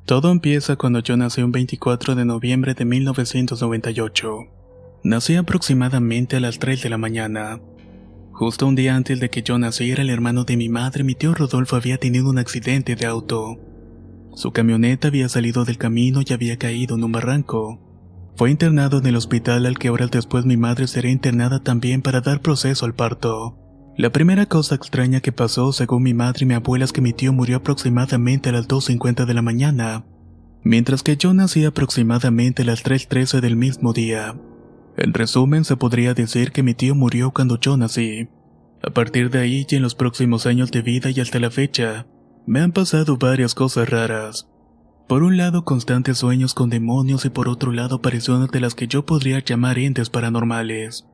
Todo empieza cuando yo nací un 24 de noviembre de 1998. Nací aproximadamente a las 3 de la mañana. Justo un día antes de que yo naciera, el hermano de mi madre, mi tío Rodolfo, había tenido un accidente de auto. Su camioneta había salido del camino y había caído en un barranco. Fue internado en el hospital al que horas después mi madre sería internada también para dar proceso al parto. La primera cosa extraña que pasó, según mi madre y mi abuela, es que mi tío murió aproximadamente a las 2:50 de la mañana, mientras que yo nací aproximadamente a las 3:13 del mismo día. En resumen, se podría decir que mi tío murió cuando yo nací. A partir de ahí y en los próximos años de vida y hasta la fecha, me han pasado varias cosas raras. Por un lado, constantes sueños con demonios y por otro lado, apariciones de las que yo podría llamar entes paranormales.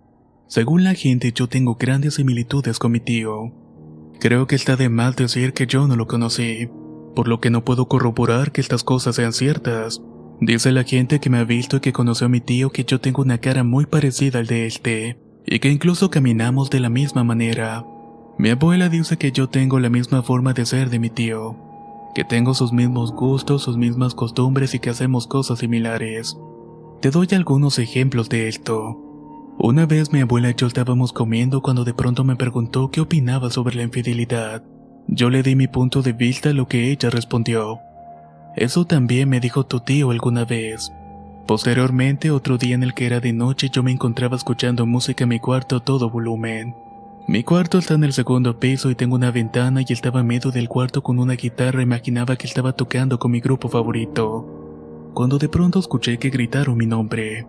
Según la gente, yo tengo grandes similitudes con mi tío. Creo que está de más decir que yo no lo conocí, por lo que no puedo corroborar que estas cosas sean ciertas. Dice la gente que me ha visto y que conoció a mi tío que yo tengo una cara muy parecida al de este, y que incluso caminamos de la misma manera. Mi abuela dice que yo tengo la misma forma de ser de mi tío, que tengo sus mismos gustos, sus mismas costumbres y que hacemos cosas similares. Te doy algunos ejemplos de esto. Una vez mi abuela y yo estábamos comiendo cuando de pronto me preguntó qué opinaba sobre la infidelidad. Yo le di mi punto de vista a lo que ella respondió. Eso también me dijo tu tío alguna vez. Posteriormente, otro día en el que era de noche, yo me encontraba escuchando música en mi cuarto a todo volumen. Mi cuarto está en el segundo piso y tengo una ventana y estaba en medio del cuarto con una guitarra e imaginaba que estaba tocando con mi grupo favorito, cuando de pronto escuché que gritaron mi nombre.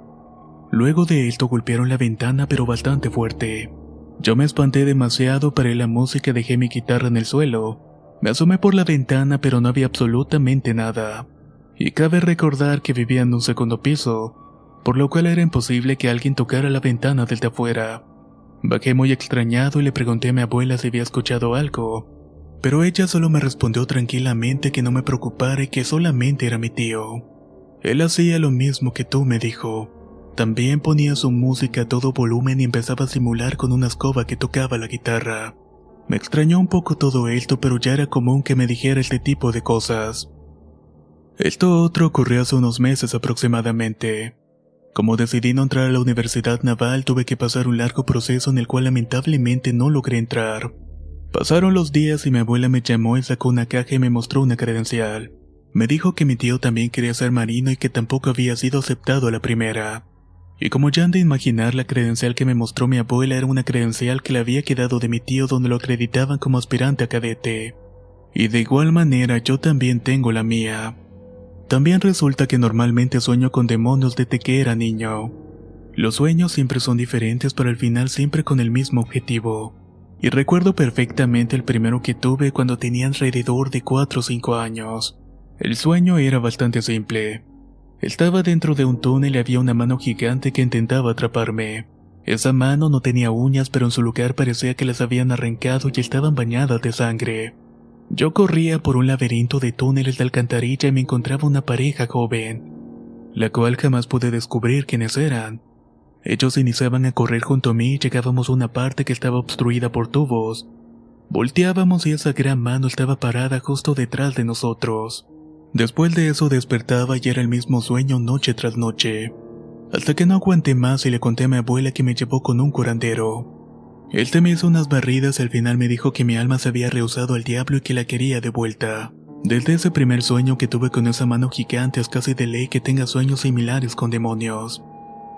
Luego de esto golpearon la ventana pero bastante fuerte. Yo me espanté demasiado, paré la música y dejé mi guitarra en el suelo. Me asomé por la ventana pero no había absolutamente nada. Y cabe recordar que vivía en un segundo piso, por lo cual era imposible que alguien tocara la ventana desde afuera. Bajé muy extrañado y le pregunté a mi abuela si había escuchado algo, pero ella solo me respondió tranquilamente que no me preocupara y que solamente era mi tío. Él hacía lo mismo que tú, me dijo. También ponía su música a todo volumen y empezaba a simular con una escoba que tocaba la guitarra. Me extrañó un poco todo esto, pero ya era común que me dijera este tipo de cosas. Esto otro ocurrió hace unos meses aproximadamente. Como decidí no entrar a la Universidad Naval, tuve que pasar un largo proceso en el cual lamentablemente no logré entrar. Pasaron los días y mi abuela me llamó y sacó una caja y me mostró una credencial. Me dijo que mi tío también quería ser marino y que tampoco había sido aceptado a la primera. Y como ya han de imaginar, la credencial que me mostró mi abuela era una credencial que le había quedado de mi tío donde lo acreditaban como aspirante a cadete. Y de igual manera yo también tengo la mía. También resulta que normalmente sueño con demonios desde que era niño. Los sueños siempre son diferentes, pero al final siempre con el mismo objetivo. Y recuerdo perfectamente el primero que tuve cuando tenía alrededor de 4 o 5 años. El sueño era bastante simple. Estaba dentro de un túnel y había una mano gigante que intentaba atraparme. Esa mano no tenía uñas, pero en su lugar parecía que las habían arrancado y estaban bañadas de sangre. Yo corría por un laberinto de túneles de alcantarilla y me encontraba una pareja joven, la cual jamás pude descubrir quiénes eran. Ellos iniciaban a correr junto a mí y llegábamos a una parte que estaba obstruida por tubos. Volteábamos y esa gran mano estaba parada justo detrás de nosotros. Después de eso despertaba y era el mismo sueño noche tras noche, hasta que no aguanté más y le conté a mi abuela que me llevó con un curandero. Él me hizo unas barridas y al final me dijo que mi alma se había rehusado al diablo y que la quería de vuelta. Desde ese primer sueño que tuve con esa mano gigante es casi de ley que tenga sueños similares con demonios.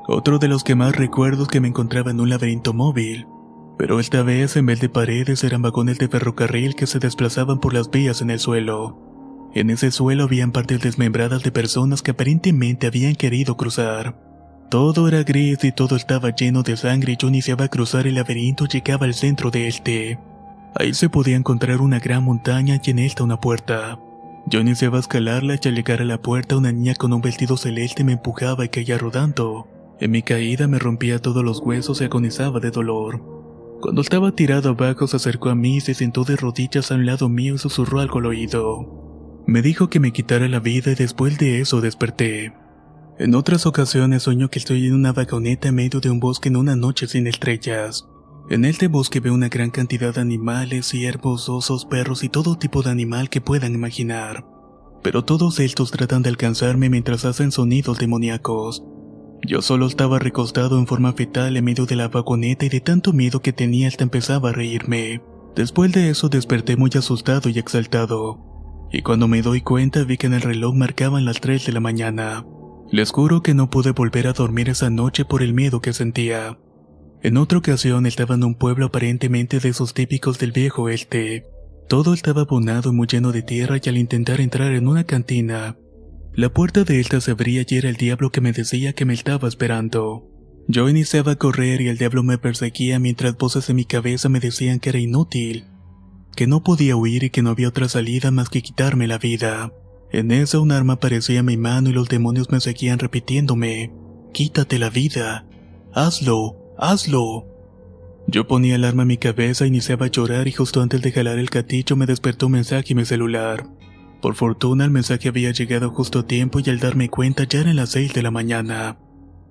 Otro de los que más recuerdo es que me encontraba en un laberinto móvil, pero esta vez en vez de paredes eran vagones de ferrocarril que se desplazaban por las vías en el suelo. En ese suelo habían partes desmembradas de personas que aparentemente habían querido cruzar. Todo era gris y todo estaba lleno de sangre y yo iniciaba a cruzar el laberinto y llegaba al centro de este. Ahí se podía encontrar una gran montaña y en esta una puerta. Yo iniciaba a escalarla y al llegar a la puerta una niña con un vestido celeste me empujaba y caía rodando. En mi caída me rompía todos los huesos y agonizaba de dolor. Cuando estaba tirado abajo se acercó a mí y se sentó de rodillas a un lado mío y susurró algo al oído. Me dijo que me quitara la vida y después de eso desperté. En otras ocasiones sueño que estoy en una vagoneta en medio de un bosque en una noche sin estrellas. En este bosque veo una gran cantidad de animales, ciervos, osos, perros y todo tipo de animal que puedan imaginar. pero todos estos tratan de alcanzarme mientras hacen sonidos demoníacos. Yo solo estaba recostado en forma fetal en medio de la vagoneta y de tanto miedo que tenía hasta empezaba a reírme. Después de eso desperté muy asustado y exaltado, y cuando me doy cuenta vi que en el reloj marcaban las 3 de la mañana. Les juro que no pude volver a dormir esa noche por el miedo que sentía. En otra ocasión estaba en un pueblo aparentemente de esos típicos del viejo oeste. Todo estaba abonado y muy lleno de tierra y al intentar entrar en una cantina, la puerta de esta se abría y era el diablo que me decía que me estaba esperando. Yo iniciaba a correr y el diablo me perseguía mientras voces en mi cabeza me decían que era inútil, que no podía huir y que no había otra salida más que quitarme la vida. En eso un arma aparecía en mi mano y los demonios me seguían repitiéndome: «Quítate la vida, hazlo, hazlo». Yo ponía el arma en mi cabeza, iniciaba a llorar y justo antes de jalar el gatillo me despertó un mensaje en mi celular. Por fortuna el mensaje había llegado justo a tiempo y al darme cuenta ya eran las 6 de la mañana.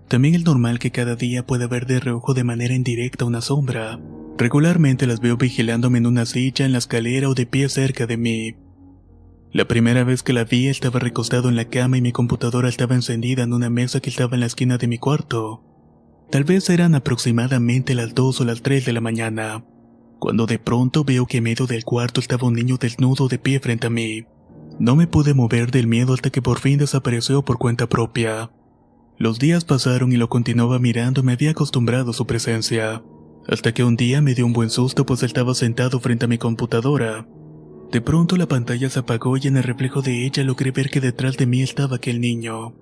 También es normal que cada día pueda ver de reojo de manera indirecta una sombra. Regularmente las veo vigilándome en una silla, en la escalera o de pie cerca de mí. La primera vez que la vi estaba recostado en la cama y mi computadora estaba encendida en una mesa que estaba en la esquina de mi cuarto. Tal vez eran aproximadamente las 2 o las 3 de la mañana, cuando de pronto veo que en medio del cuarto estaba un niño desnudo de pie frente a mí. No me pude mover del miedo hasta que por fin desapareció por cuenta propia. Los días pasaron y lo continuaba mirando y me había acostumbrado a su presencia, hasta que un día me dio un buen susto pues estaba sentado frente a mi computadora. De pronto la pantalla se apagó y en el reflejo de ella logré ver que detrás de mí estaba aquel niño.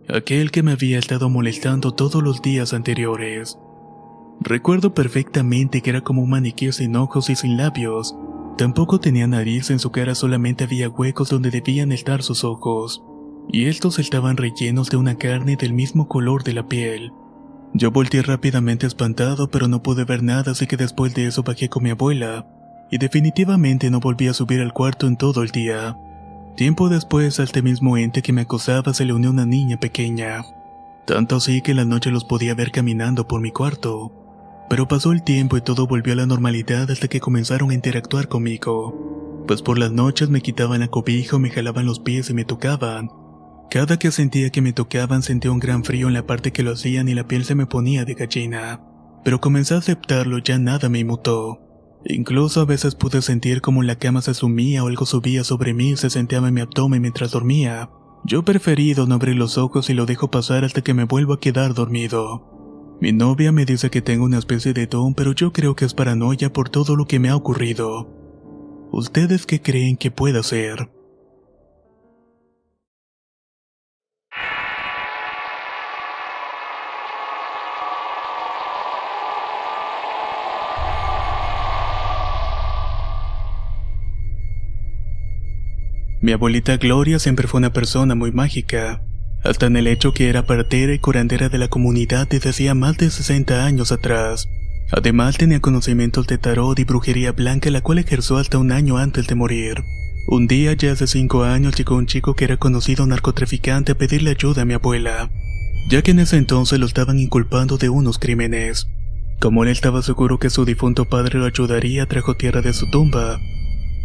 Aquel que me había estado molestando todos los días anteriores. Recuerdo perfectamente que era como un maniquí sin ojos y sin labios. Tampoco tenía nariz, en su cara solamente había huecos donde debían estar sus ojos. Y estos estaban rellenos de una carne del mismo color de la piel. Yo volteé rápidamente espantado, pero no pude ver nada, así que después de eso bajé con mi abuela. Y definitivamente no volví a subir al cuarto en todo el día. Tiempo después, a este mismo ente que me acosaba se le unió una niña pequeña. Tanto así que en la noche los podía ver caminando por mi cuarto. Pero pasó el tiempo y todo volvió a la normalidad hasta que comenzaron a interactuar conmigo. Pues por las noches me quitaban la cobija o me jalaban los pies y me tocaban. Cada que sentía que me tocaban sentía un gran frío en la parte que lo hacían y la piel se me ponía de gallina. Pero comencé a aceptarlo, ya nada me inmutó. Incluso a veces pude sentir como la cama se sumía o algo subía sobre mí y se sentaba en mi abdomen mientras dormía. Yo preferido no abrir los ojos y lo dejo pasar hasta que me vuelvo a quedar dormido. Mi novia me dice que tengo una especie de don, pero yo creo que es paranoia por todo lo que me ha ocurrido. ¿Ustedes qué creen que pueda ser? Mi abuelita Gloria siempre fue una persona muy mágica, hasta en el hecho que era partera y curandera de la comunidad desde hacía más de 60 años atrás. Además tenía conocimientos de tarot y brujería blanca, la cual ejerció hasta un año antes de morir. Un día, ya hace 5 años, llegó un chico que era conocido narcotraficante a pedirle ayuda a mi abuela, ya que en ese entonces lo estaban inculpando de unos crímenes. Como él estaba seguro que su difunto padre lo ayudaría, trajo tierra de su tumba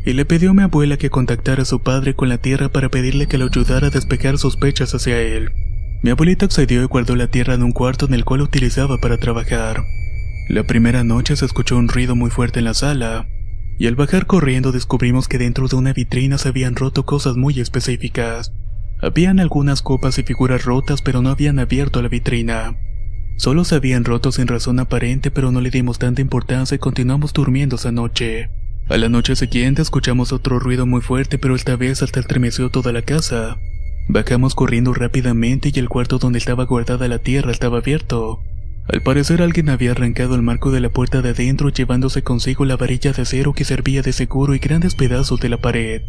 y le pidió a mi abuela que contactara a su padre con la tierra para pedirle que lo ayudara a despejar sospechas hacia él. Mi abuelita accedió y guardó la tierra en un cuarto en el cual utilizaba para trabajar. La primera noche se escuchó un ruido muy fuerte en la sala, y al bajar corriendo descubrimos que dentro de una vitrina se habían roto cosas muy específicas. Habían algunas copas y figuras rotas, pero no habían abierto la vitrina. Solo se habían roto sin razón aparente, pero no le dimos tanta importancia y continuamos durmiendo esa noche. A la noche siguiente escuchamos otro ruido muy fuerte, pero esta vez hasta estremeció toda la casa. Bajamos corriendo rápidamente y el cuarto donde estaba guardada la tierra estaba abierto. Al parecer alguien había arrancado el marco de la puerta de adentro, llevándose consigo la varilla de acero que servía de seguro y grandes pedazos de la pared.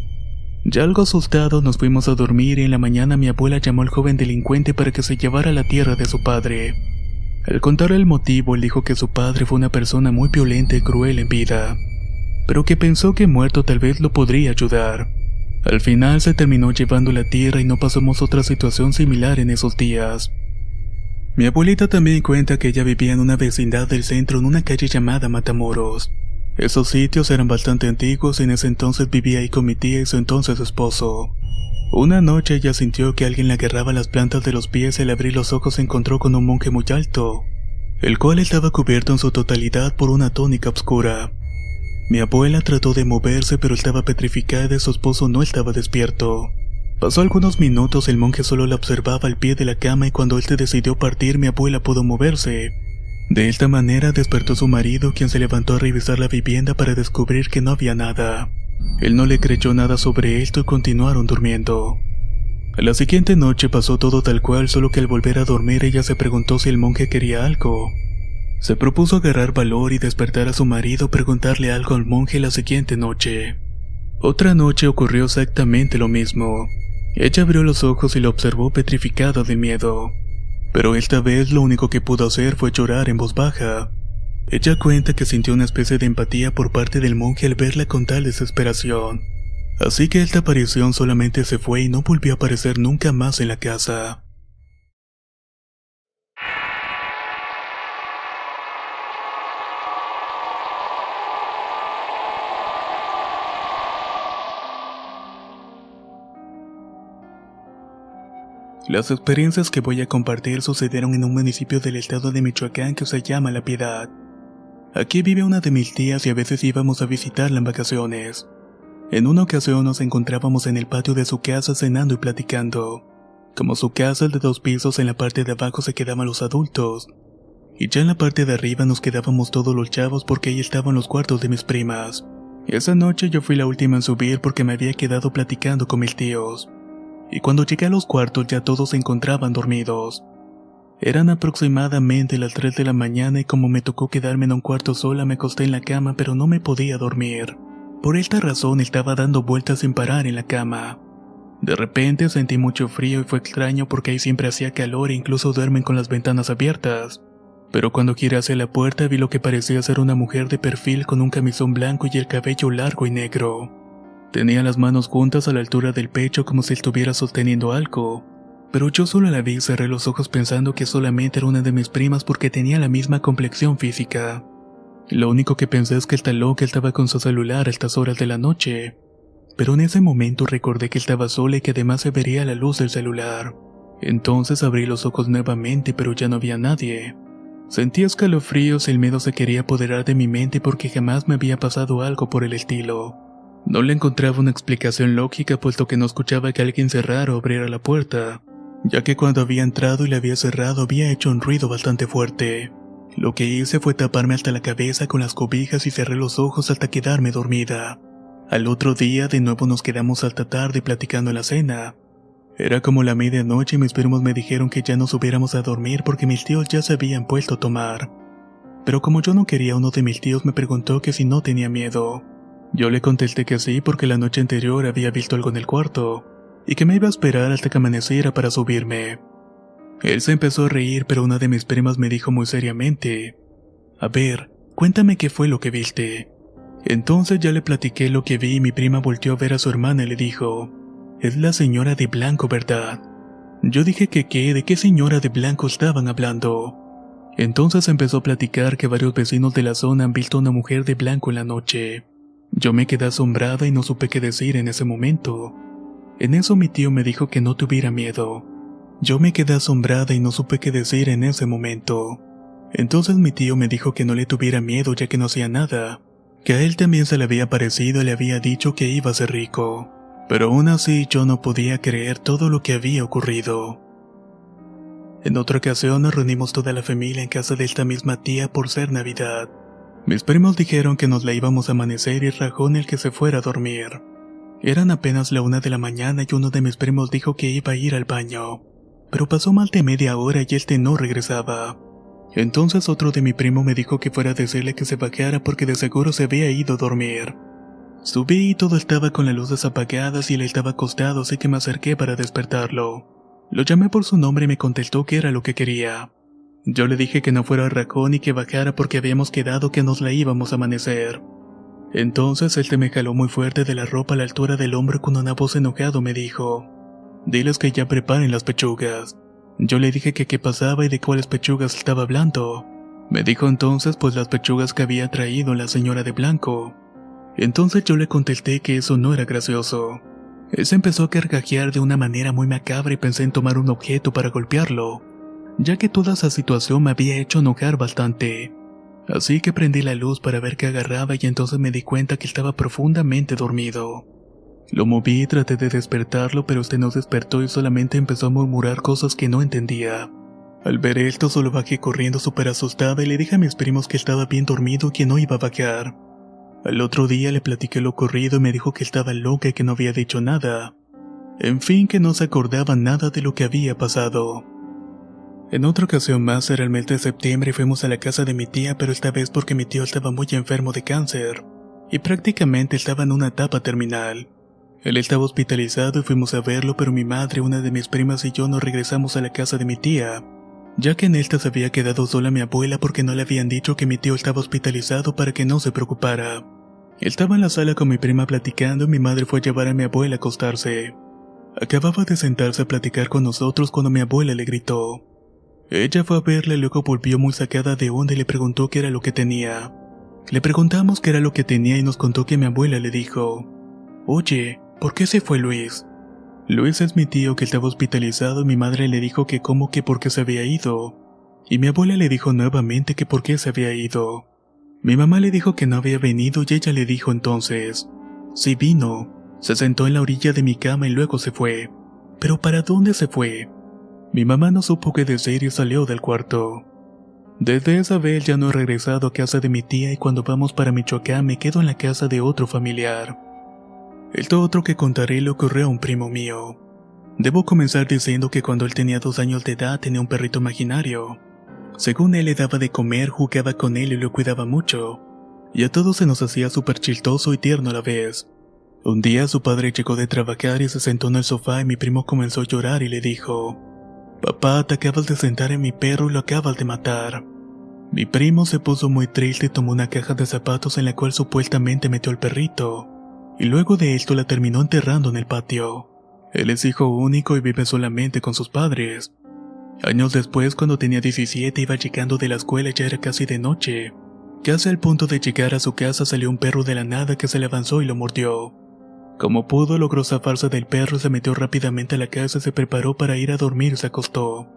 Ya algo asustados nos fuimos a dormir y en la mañana mi abuela llamó al joven delincuente para que se llevara la tierra de su padre. Al contar el motivo, él dijo que su padre fue una persona muy violenta y cruel en vida, pero que pensó que muerto tal vez lo podría ayudar. Al final se terminó llevando la tierra y no pasamos otra situación similar en esos días. Mi abuelita también cuenta que ella vivía en una vecindad del centro en una calle llamada Matamoros. Esos sitios eran bastante antiguos y en ese entonces vivía ahí con mi tía y su entonces esposo. Una noche ella sintió que alguien le agarraba las plantas de los pies y al abrir los ojos se encontró con un monje muy alto, el cual estaba cubierto en su totalidad por una túnica oscura. Mi abuela trató de moverse pero estaba petrificada y su esposo no estaba despierto. Pasó algunos minutos, el monje solo la observaba al pie de la cama y cuando él se decidió partir mi abuela pudo moverse. De esta manera despertó su marido, quien se levantó a revisar la vivienda para descubrir que no había nada. Él no le creyó nada sobre esto y continuaron durmiendo. A la siguiente noche pasó todo tal cual, solo que al volver a dormir ella se preguntó si el monje quería algo. Se propuso agarrar valor y despertar a su marido, preguntarle algo al monje la siguiente noche. Otra noche ocurrió exactamente lo mismo. Ella abrió los ojos y lo observó petrificada de miedo. Pero esta vez lo único que pudo hacer fue llorar en voz baja. Ella cuenta que sintió una especie de empatía por parte del monje al verla con tal desesperación. Así que esta aparición solamente se fue y no volvió a aparecer nunca más en la casa. Las experiencias que voy a compartir sucedieron en un municipio del estado de Michoacán que se llama La Piedad. Aquí vive una de mis tías y a veces íbamos a visitarla en vacaciones. En una ocasión nos encontrábamos en el patio de su casa cenando y platicando. Como su casa es de 2 pisos, en la parte de abajo se quedaban los adultos. Y ya en la parte de arriba nos quedábamos todos los chavos porque ahí estaban los cuartos de mis primas. Esa noche yo fui la última en subir porque me había quedado platicando con mis tíos. Y cuando llegué a los cuartos ya todos se encontraban dormidos. Eran aproximadamente las 3 de la mañana y como me tocó quedarme en un cuarto sola me acosté en la cama pero no me podía dormir. Por esta razón estaba dando vueltas sin parar en la cama. De repente sentí mucho frío y fue extraño porque ahí siempre hacía calor e incluso duermen con las ventanas abiertas. Pero cuando giré hacia la puerta vi lo que parecía ser una mujer de perfil con un camisón blanco y el cabello largo y negro. Tenía las manos juntas a la altura del pecho como si estuviera sosteniendo algo. Pero yo solo la vi y cerré los ojos pensando que solamente era una de mis primas porque tenía la misma complexión física. Lo único que pensé es que esta loca estaba con su celular a estas horas de la noche. Pero en ese momento recordé que estaba sola y que además se vería la luz del celular. Entonces abrí los ojos nuevamente pero ya no había nadie. Sentí escalofríos y el miedo se quería apoderar de mi mente porque jamás me había pasado algo por el estilo. No le encontraba una explicación lógica puesto que no escuchaba que alguien cerrara o abriera la puerta, ya que cuando había entrado y la había cerrado había hecho un ruido bastante fuerte. Lo que hice fue taparme hasta la cabeza con las cobijas y cerré los ojos hasta quedarme dormida. Al otro día de nuevo nos quedamos hasta tarde platicando en la cena. Era como la medianoche y mis primos me dijeron que ya nos hubiéramos a dormir porque mis tíos ya se habían puesto a tomar. Pero como yo no quería, uno de mis tíos me preguntó que si no tenía miedo. Yo le contesté que sí porque la noche anterior había visto algo en el cuarto, y que me iba a esperar hasta que amaneciera para subirme. Él se empezó a reír pero una de mis primas me dijo muy seriamente: "A ver, cuéntame qué fue lo que viste". Entonces ya le platiqué lo que vi y mi prima volteó a ver a su hermana y le dijo: "Es la señora de blanco, ¿verdad?". Yo dije que qué, de qué señora de blanco estaban hablando. Entonces empezó a platicar que varios vecinos de la zona han visto a una mujer de blanco en la noche. Yo me quedé asombrada y no supe qué decir en ese momento. En eso mi tío me dijo que no tuviera miedo. Yo me quedé asombrada y no supe qué decir en ese momento. Entonces mi tío me dijo que no le tuviera miedo ya que no hacía nada, que a él también se le había parecido y le había dicho que iba a ser rico. Pero aún así yo no podía creer todo lo que había ocurrido. En otra ocasión nos reunimos toda la familia en casa de esta misma tía por ser Navidad. Mis primos dijeron que nos la íbamos a amanecer y rajó en el que se fuera a dormir. Eran apenas la 1 de la mañana y uno de mis primos dijo que iba a ir al baño. Pero pasó más de media hora y este no regresaba. Entonces otro de mi primo me dijo que fuera a decirle que se bajara porque de seguro se había ido a dormir. Subí y todo estaba con las luces apagadas y él estaba acostado, así que me acerqué para despertarlo. Lo llamé por su nombre y me contestó que era lo que quería. Yo le dije que no fuera a rajón y que bajara porque habíamos quedado que nos la íbamos a amanecer. Entonces él me jaló muy fuerte de la ropa a la altura del hombro con una voz enojado me dijo: "Diles que ya preparen las pechugas". Yo le dije que qué pasaba y de cuáles pechugas estaba hablando. Me dijo entonces pues las pechugas que había traído la señora de blanco. Entonces yo le contesté que eso no era gracioso. Él se empezó a carcajear de una manera muy macabra y pensé en tomar un objeto para golpearlo, ya que toda esa situación me había hecho enojar bastante. Así que prendí la luz para ver qué agarraba y entonces me di cuenta que estaba profundamente dormido. Lo moví y traté de despertarlo, pero este no despertó y solamente empezó a murmurar cosas que no entendía. Al ver esto solo bajé corriendo súper asustada y le dije a mis primos que estaba bien dormido y que no iba a bajar. Al otro día le platiqué lo ocurrido y me dijo que estaba loca y que no había dicho nada. En fin, que no se acordaba nada de lo que había pasado. En otra ocasión más era el mes de septiembre y fuimos a la casa de mi tía, pero esta vez porque mi tío estaba muy enfermo de cáncer y prácticamente estaba en una etapa terminal. Él estaba hospitalizado y fuimos a verlo, pero mi madre, una de mis primas y yo nos regresamos a la casa de mi tía, ya que en esta se había quedado sola mi abuela porque no le habían dicho que mi tío estaba hospitalizado para que no se preocupara. Estaba en la sala con mi prima platicando y mi madre fue a llevar a mi abuela a acostarse. Acababa de sentarse a platicar con nosotros cuando mi abuela le gritó. Ella fue a verla y luego volvió muy sacada de onda y le preguntó qué era lo que tenía. Le preguntamos qué era lo que tenía y nos contó que mi abuela le dijo: Oye, ¿por qué se fue Luis? Luis es mi tío que estaba hospitalizado y mi madre le dijo que cómo que por qué se había ido. Y mi abuela le dijo nuevamente que por qué se había ido. Mi mamá le dijo que no había venido y ella le dijo entonces: Sí vino, se sentó en la orilla de mi cama y luego se fue. ¿Pero para dónde se fue? Mi mamá no supo qué decir y salió del cuarto. Desde esa vez ya no he regresado a casa de mi tía y cuando vamos para Michoacán me quedo en la casa de otro familiar. Esto otro que contaré le ocurrió a un primo mío. Debo comenzar diciendo que cuando él tenía 2 años de edad tenía un perrito imaginario. Según él le daba de comer, jugaba con él y lo cuidaba mucho. Y a todos se nos hacía súper chistoso y tierno a la vez. Un día su padre llegó de trabajar y se sentó en el sofá y mi primo comenzó a llorar y le dijo: Papá, te acabas de sentar en mi perro y lo acabas de matar. Mi primo se puso muy triste y tomó una caja de zapatos en la cual supuestamente metió al perrito, y luego de esto la terminó enterrando en el patio. Él es hijo único y vive solamente con sus padres. Años después, cuando tenía 17, iba llegando de la escuela y ya era casi de noche. Casi al punto de llegar a su casa salió un perro de la nada que se le avanzó y lo mordió. Como pudo, logró zafarse del perro, se metió rápidamente a la casa y se preparó para ir a dormir y se acostó.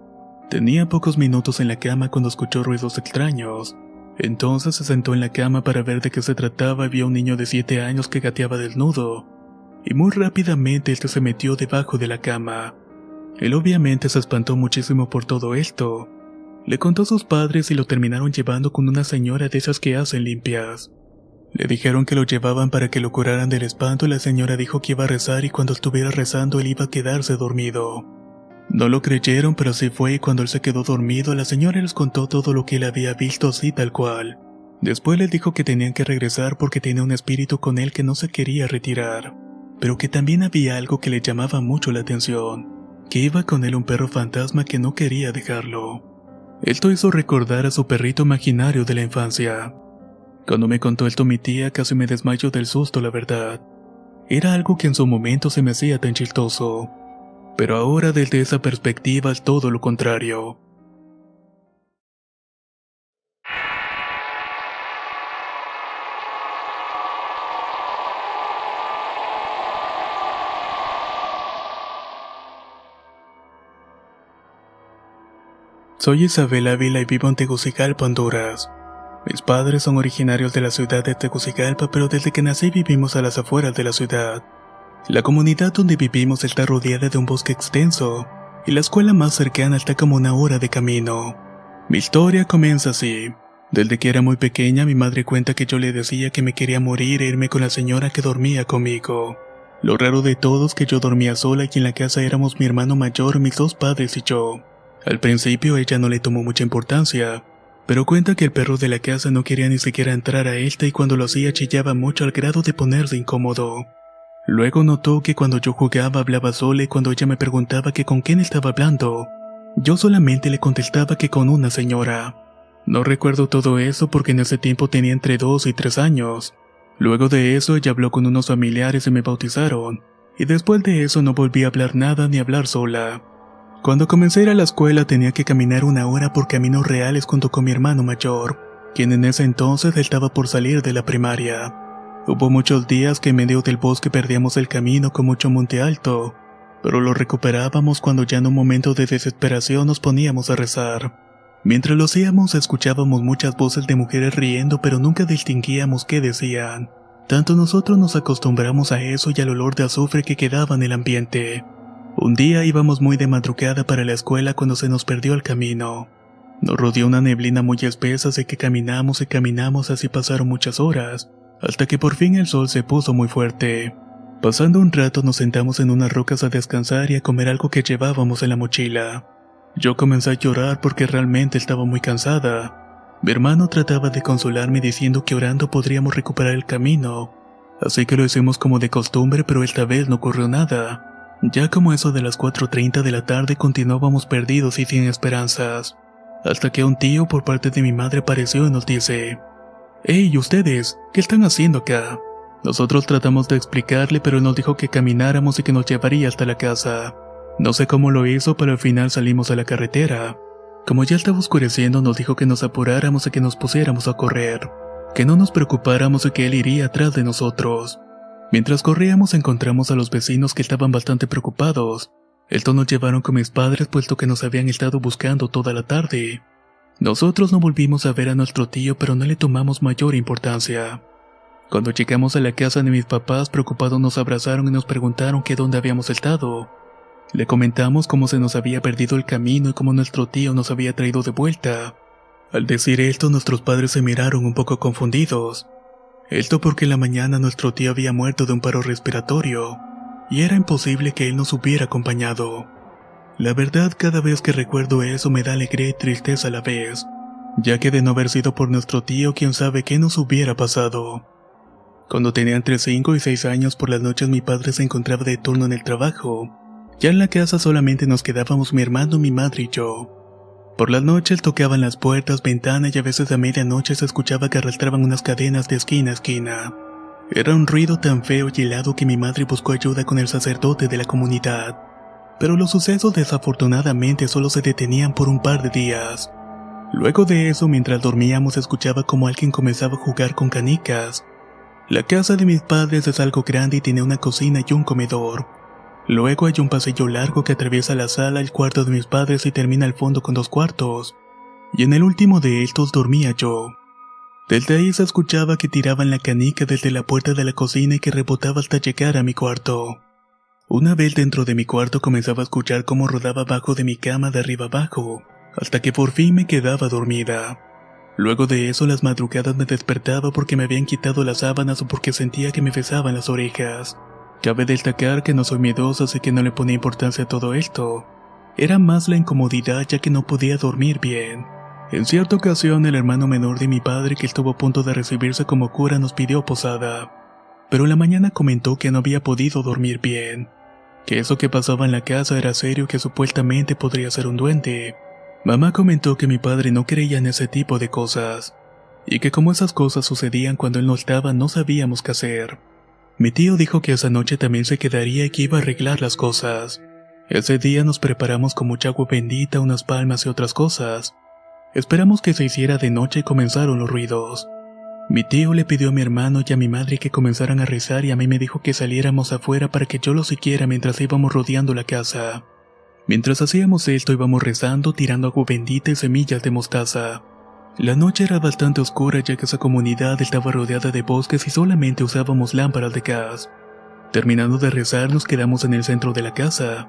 Tenía pocos minutos en la cama cuando escuchó ruidos extraños. Entonces se sentó en la cama para ver de qué se trataba y vio a un niño de 7 años que gateaba desnudo. Y muy rápidamente este se metió debajo de la cama. Él obviamente se espantó muchísimo por todo esto. Le contó a sus padres y lo terminaron llevando con una señora de esas que hacen limpias. Le dijeron que lo llevaban para que lo curaran del espanto y la señora dijo que iba a rezar y cuando estuviera rezando él iba a quedarse dormido. No lo creyeron, pero así fue y cuando él se quedó dormido la señora les contó todo lo que él había visto así tal cual. Después les dijo que tenían que regresar porque tenía un espíritu con él que no se quería retirar, pero que también había algo que le llamaba mucho la atención, que iba con él un perro fantasma que no quería dejarlo. Esto hizo recordar a su perrito imaginario de la infancia. Cuando me contó esto mi tía casi me desmayó del susto, la verdad. Era algo que en su momento se me hacía tan chistoso, pero ahora desde esa perspectiva es todo lo contrario. Soy Isabel Ávila y vivo en Tegucigalpa, Honduras. Mis padres son originarios de la ciudad de Tegucigalpa, pero desde que nací vivimos a las afueras de la ciudad. La comunidad donde vivimos está rodeada de un bosque extenso, y la escuela más cercana está como 1 hora de camino. Mi historia comienza así. Desde que era muy pequeña, mi madre cuenta que yo le decía que me quería morir e irme con la señora que dormía conmigo. Lo raro de todo es que yo dormía sola y en la casa éramos mi hermano mayor, mis 2 padres y yo. Al principio ella no le tomó mucha importancia, pero cuenta que el perro de la casa no quería ni siquiera entrar a esta y cuando lo hacía chillaba mucho al grado de ponerse incómodo. Luego notó que cuando yo jugaba hablaba sola y cuando ella me preguntaba que con quién estaba hablando, yo solamente le contestaba que con una señora. No recuerdo todo eso porque en ese tiempo tenía entre 2 y 3 años. Luego de eso ella habló con unos familiares y me bautizaron, y después de eso no volví a hablar nada ni hablar sola. Cuando comencé a ir a la escuela tenía que caminar 1 hora por caminos reales junto con mi hermano mayor, quien en ese entonces estaba por salir de la primaria. Hubo muchos días que en medio del bosque perdíamos el camino con mucho monte alto, pero lo recuperábamos cuando ya en un momento de desesperación nos poníamos a rezar. Mientras lo hacíamos escuchábamos muchas voces de mujeres riendo, pero nunca distinguíamos qué decían. Tanto nosotros nos acostumbramos a eso y al olor de azufre que quedaba en el ambiente. Un día íbamos muy de madrugada para la escuela cuando se nos perdió el camino. Nos rodeó una neblina muy espesa, así que caminamos y caminamos, así pasaron muchas horas, hasta que por fin el sol se puso muy fuerte. Pasando un rato nos sentamos en unas rocas a descansar y a comer algo que llevábamos en la mochila. Yo comencé a llorar porque realmente estaba muy cansada. Mi hermano trataba de consolarme diciendo que orando podríamos recuperar el camino, así que lo hicimos como de costumbre, pero esta vez no ocurrió nada. Ya como eso de las 4:30 de la tarde continuábamos perdidos y sin esperanzas, hasta que un tío por parte de mi madre apareció y nos dice: «Hey, ustedes, ¿qué están haciendo acá?». Nosotros tratamos de explicarle, pero él nos dijo que camináramos y que nos llevaría hasta la casa. No sé cómo lo hizo, pero al final salimos a la carretera. Como ya estaba oscureciendo, nos dijo que nos apuráramos y que nos pusiéramos a correr, que no nos preocupáramos y que él iría atrás de nosotros. Mientras corríamos encontramos a los vecinos que estaban bastante preocupados. Estos nos llevaron con mis padres puesto que nos habían estado buscando toda la tarde. Nosotros no volvimos a ver a nuestro tío, pero no le tomamos mayor importancia. Cuando llegamos a la casa de mis papás, preocupados nos abrazaron y nos preguntaron que dónde habíamos estado. Le comentamos cómo se nos había perdido el camino y cómo nuestro tío nos había traído de vuelta. Al decir esto, nuestros padres se miraron un poco confundidos. Esto porque en la mañana nuestro tío había muerto de un paro respiratorio, y era imposible que él nos hubiera acompañado. La verdad, cada vez que recuerdo eso me da alegría y tristeza a la vez, ya que de no haber sido por nuestro tío, quién sabe qué nos hubiera pasado. Cuando tenía entre 5 y 6 años, por las noches mi padre se encontraba de turno en el trabajo. Ya en la casa solamente nos quedábamos mi hermano, mi madre y yo. Por las noches tocaban las puertas, ventanas y a veces a medianoche se escuchaba que arrastraban unas cadenas de esquina a esquina. Era un ruido tan feo y helado que mi madre buscó ayuda con el sacerdote de la comunidad. Pero los sucesos desafortunadamente solo se detenían por un par de días. Luego de eso, mientras dormíamos, escuchaba como alguien comenzaba a jugar con canicas. La casa de mis padres es algo grande y tiene una cocina y un comedor. Luego hay un pasillo largo que atraviesa la sala, el cuarto de mis padres y termina al fondo con 2 cuartos. Y en el último de estos dormía yo. Desde ahí se escuchaba que tiraban la canica desde la puerta de la cocina y que rebotaba hasta llegar a mi cuarto. Una vez dentro de mi cuarto comenzaba a escuchar cómo rodaba abajo de mi cama de arriba abajo, hasta que por fin me quedaba dormida. Luego de eso las madrugadas me despertaba porque me habían quitado las sábanas o porque sentía que me besaban las orejas. Cabe destacar que no soy miedoso, así que no le ponía importancia a todo esto. Era más la incomodidad ya que no podía dormir bien. En cierta ocasión el hermano menor de mi padre, que estuvo a punto de recibirse como cura, nos pidió posada. Pero en la mañana comentó que no había podido dormir bien, que eso que pasaba en la casa era serio, que supuestamente podría ser un duende. Mamá comentó que mi padre no creía en ese tipo de cosas, y que como esas cosas sucedían cuando él no estaba, no sabíamos qué hacer. Mi tío dijo que esa noche también se quedaría y que iba a arreglar las cosas. Ese día nos preparamos con mucha agua bendita, unas palmas y otras cosas. Esperamos que se hiciera de noche y comenzaron los ruidos. Mi tío le pidió a mi hermano y a mi madre que comenzaran a rezar y a mí me dijo que saliéramos afuera para que yo lo siguiera mientras íbamos rodeando la casa. Mientras hacíamos esto íbamos rezando, tirando agua bendita y semillas de mostaza. La noche era bastante oscura ya que esa comunidad estaba rodeada de bosques y solamente usábamos lámparas de gas. Terminando de rezar nos quedamos en el centro de la casa,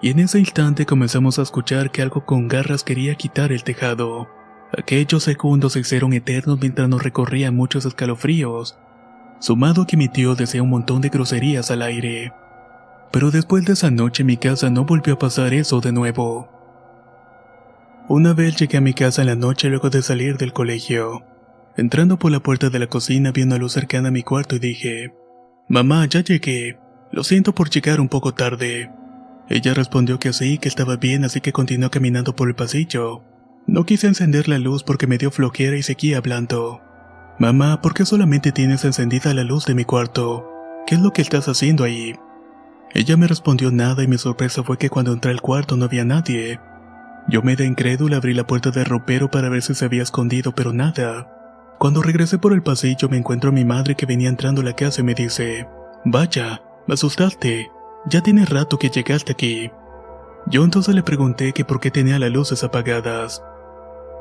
y en ese instante comenzamos a escuchar que algo con garras quería quitar el tejado. Aquellos segundos se hicieron eternos mientras nos recorrían muchos escalofríos, sumado a que mi tío decía un montón de groserías al aire. Pero después de esa noche en mi casa no volvió a pasar eso de nuevo. Una vez llegué a mi casa en la noche luego de salir del colegio. Entrando por la puerta de la cocina vi una luz cercana a mi cuarto y dije: «Mamá, ya llegué. Lo siento por llegar un poco tarde». Ella respondió que sí, que estaba bien, así que continuó caminando por el pasillo. No quise encender la luz porque me dio flojera y seguí hablando. «Mamá, ¿por qué solamente tienes encendida la luz de mi cuarto? ¿Qué es lo que estás haciendo ahí?». Ella me respondió nada y mi sorpresa fue que cuando entré al cuarto no había nadie. Yo medio incrédula abrí la puerta del ropero para ver si se había escondido, pero nada. Cuando regresé por el pasillo me encuentro a mi madre que venía entrando a la casa y me dice: «Vaya, me asustaste, ya tiene rato que llegaste aquí». Yo entonces le pregunté que por qué tenía las luces apagadas.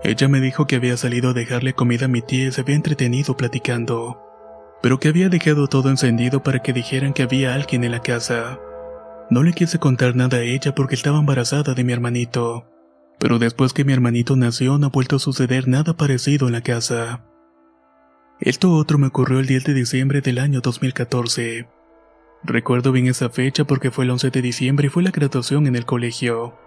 Ella me dijo que había salido a dejarle comida a mi tía y se había entretenido platicando, pero que había dejado todo encendido para que dijeran que había alguien en la casa. No le quise contar nada a ella porque estaba embarazada de mi hermanito, pero después que mi hermanito nació no ha vuelto a suceder nada parecido en la casa. Esto otro me ocurrió el 10 de diciembre del año 2014. Recuerdo bien esa fecha porque fue el 11 de diciembre y fue la graduación en el colegio.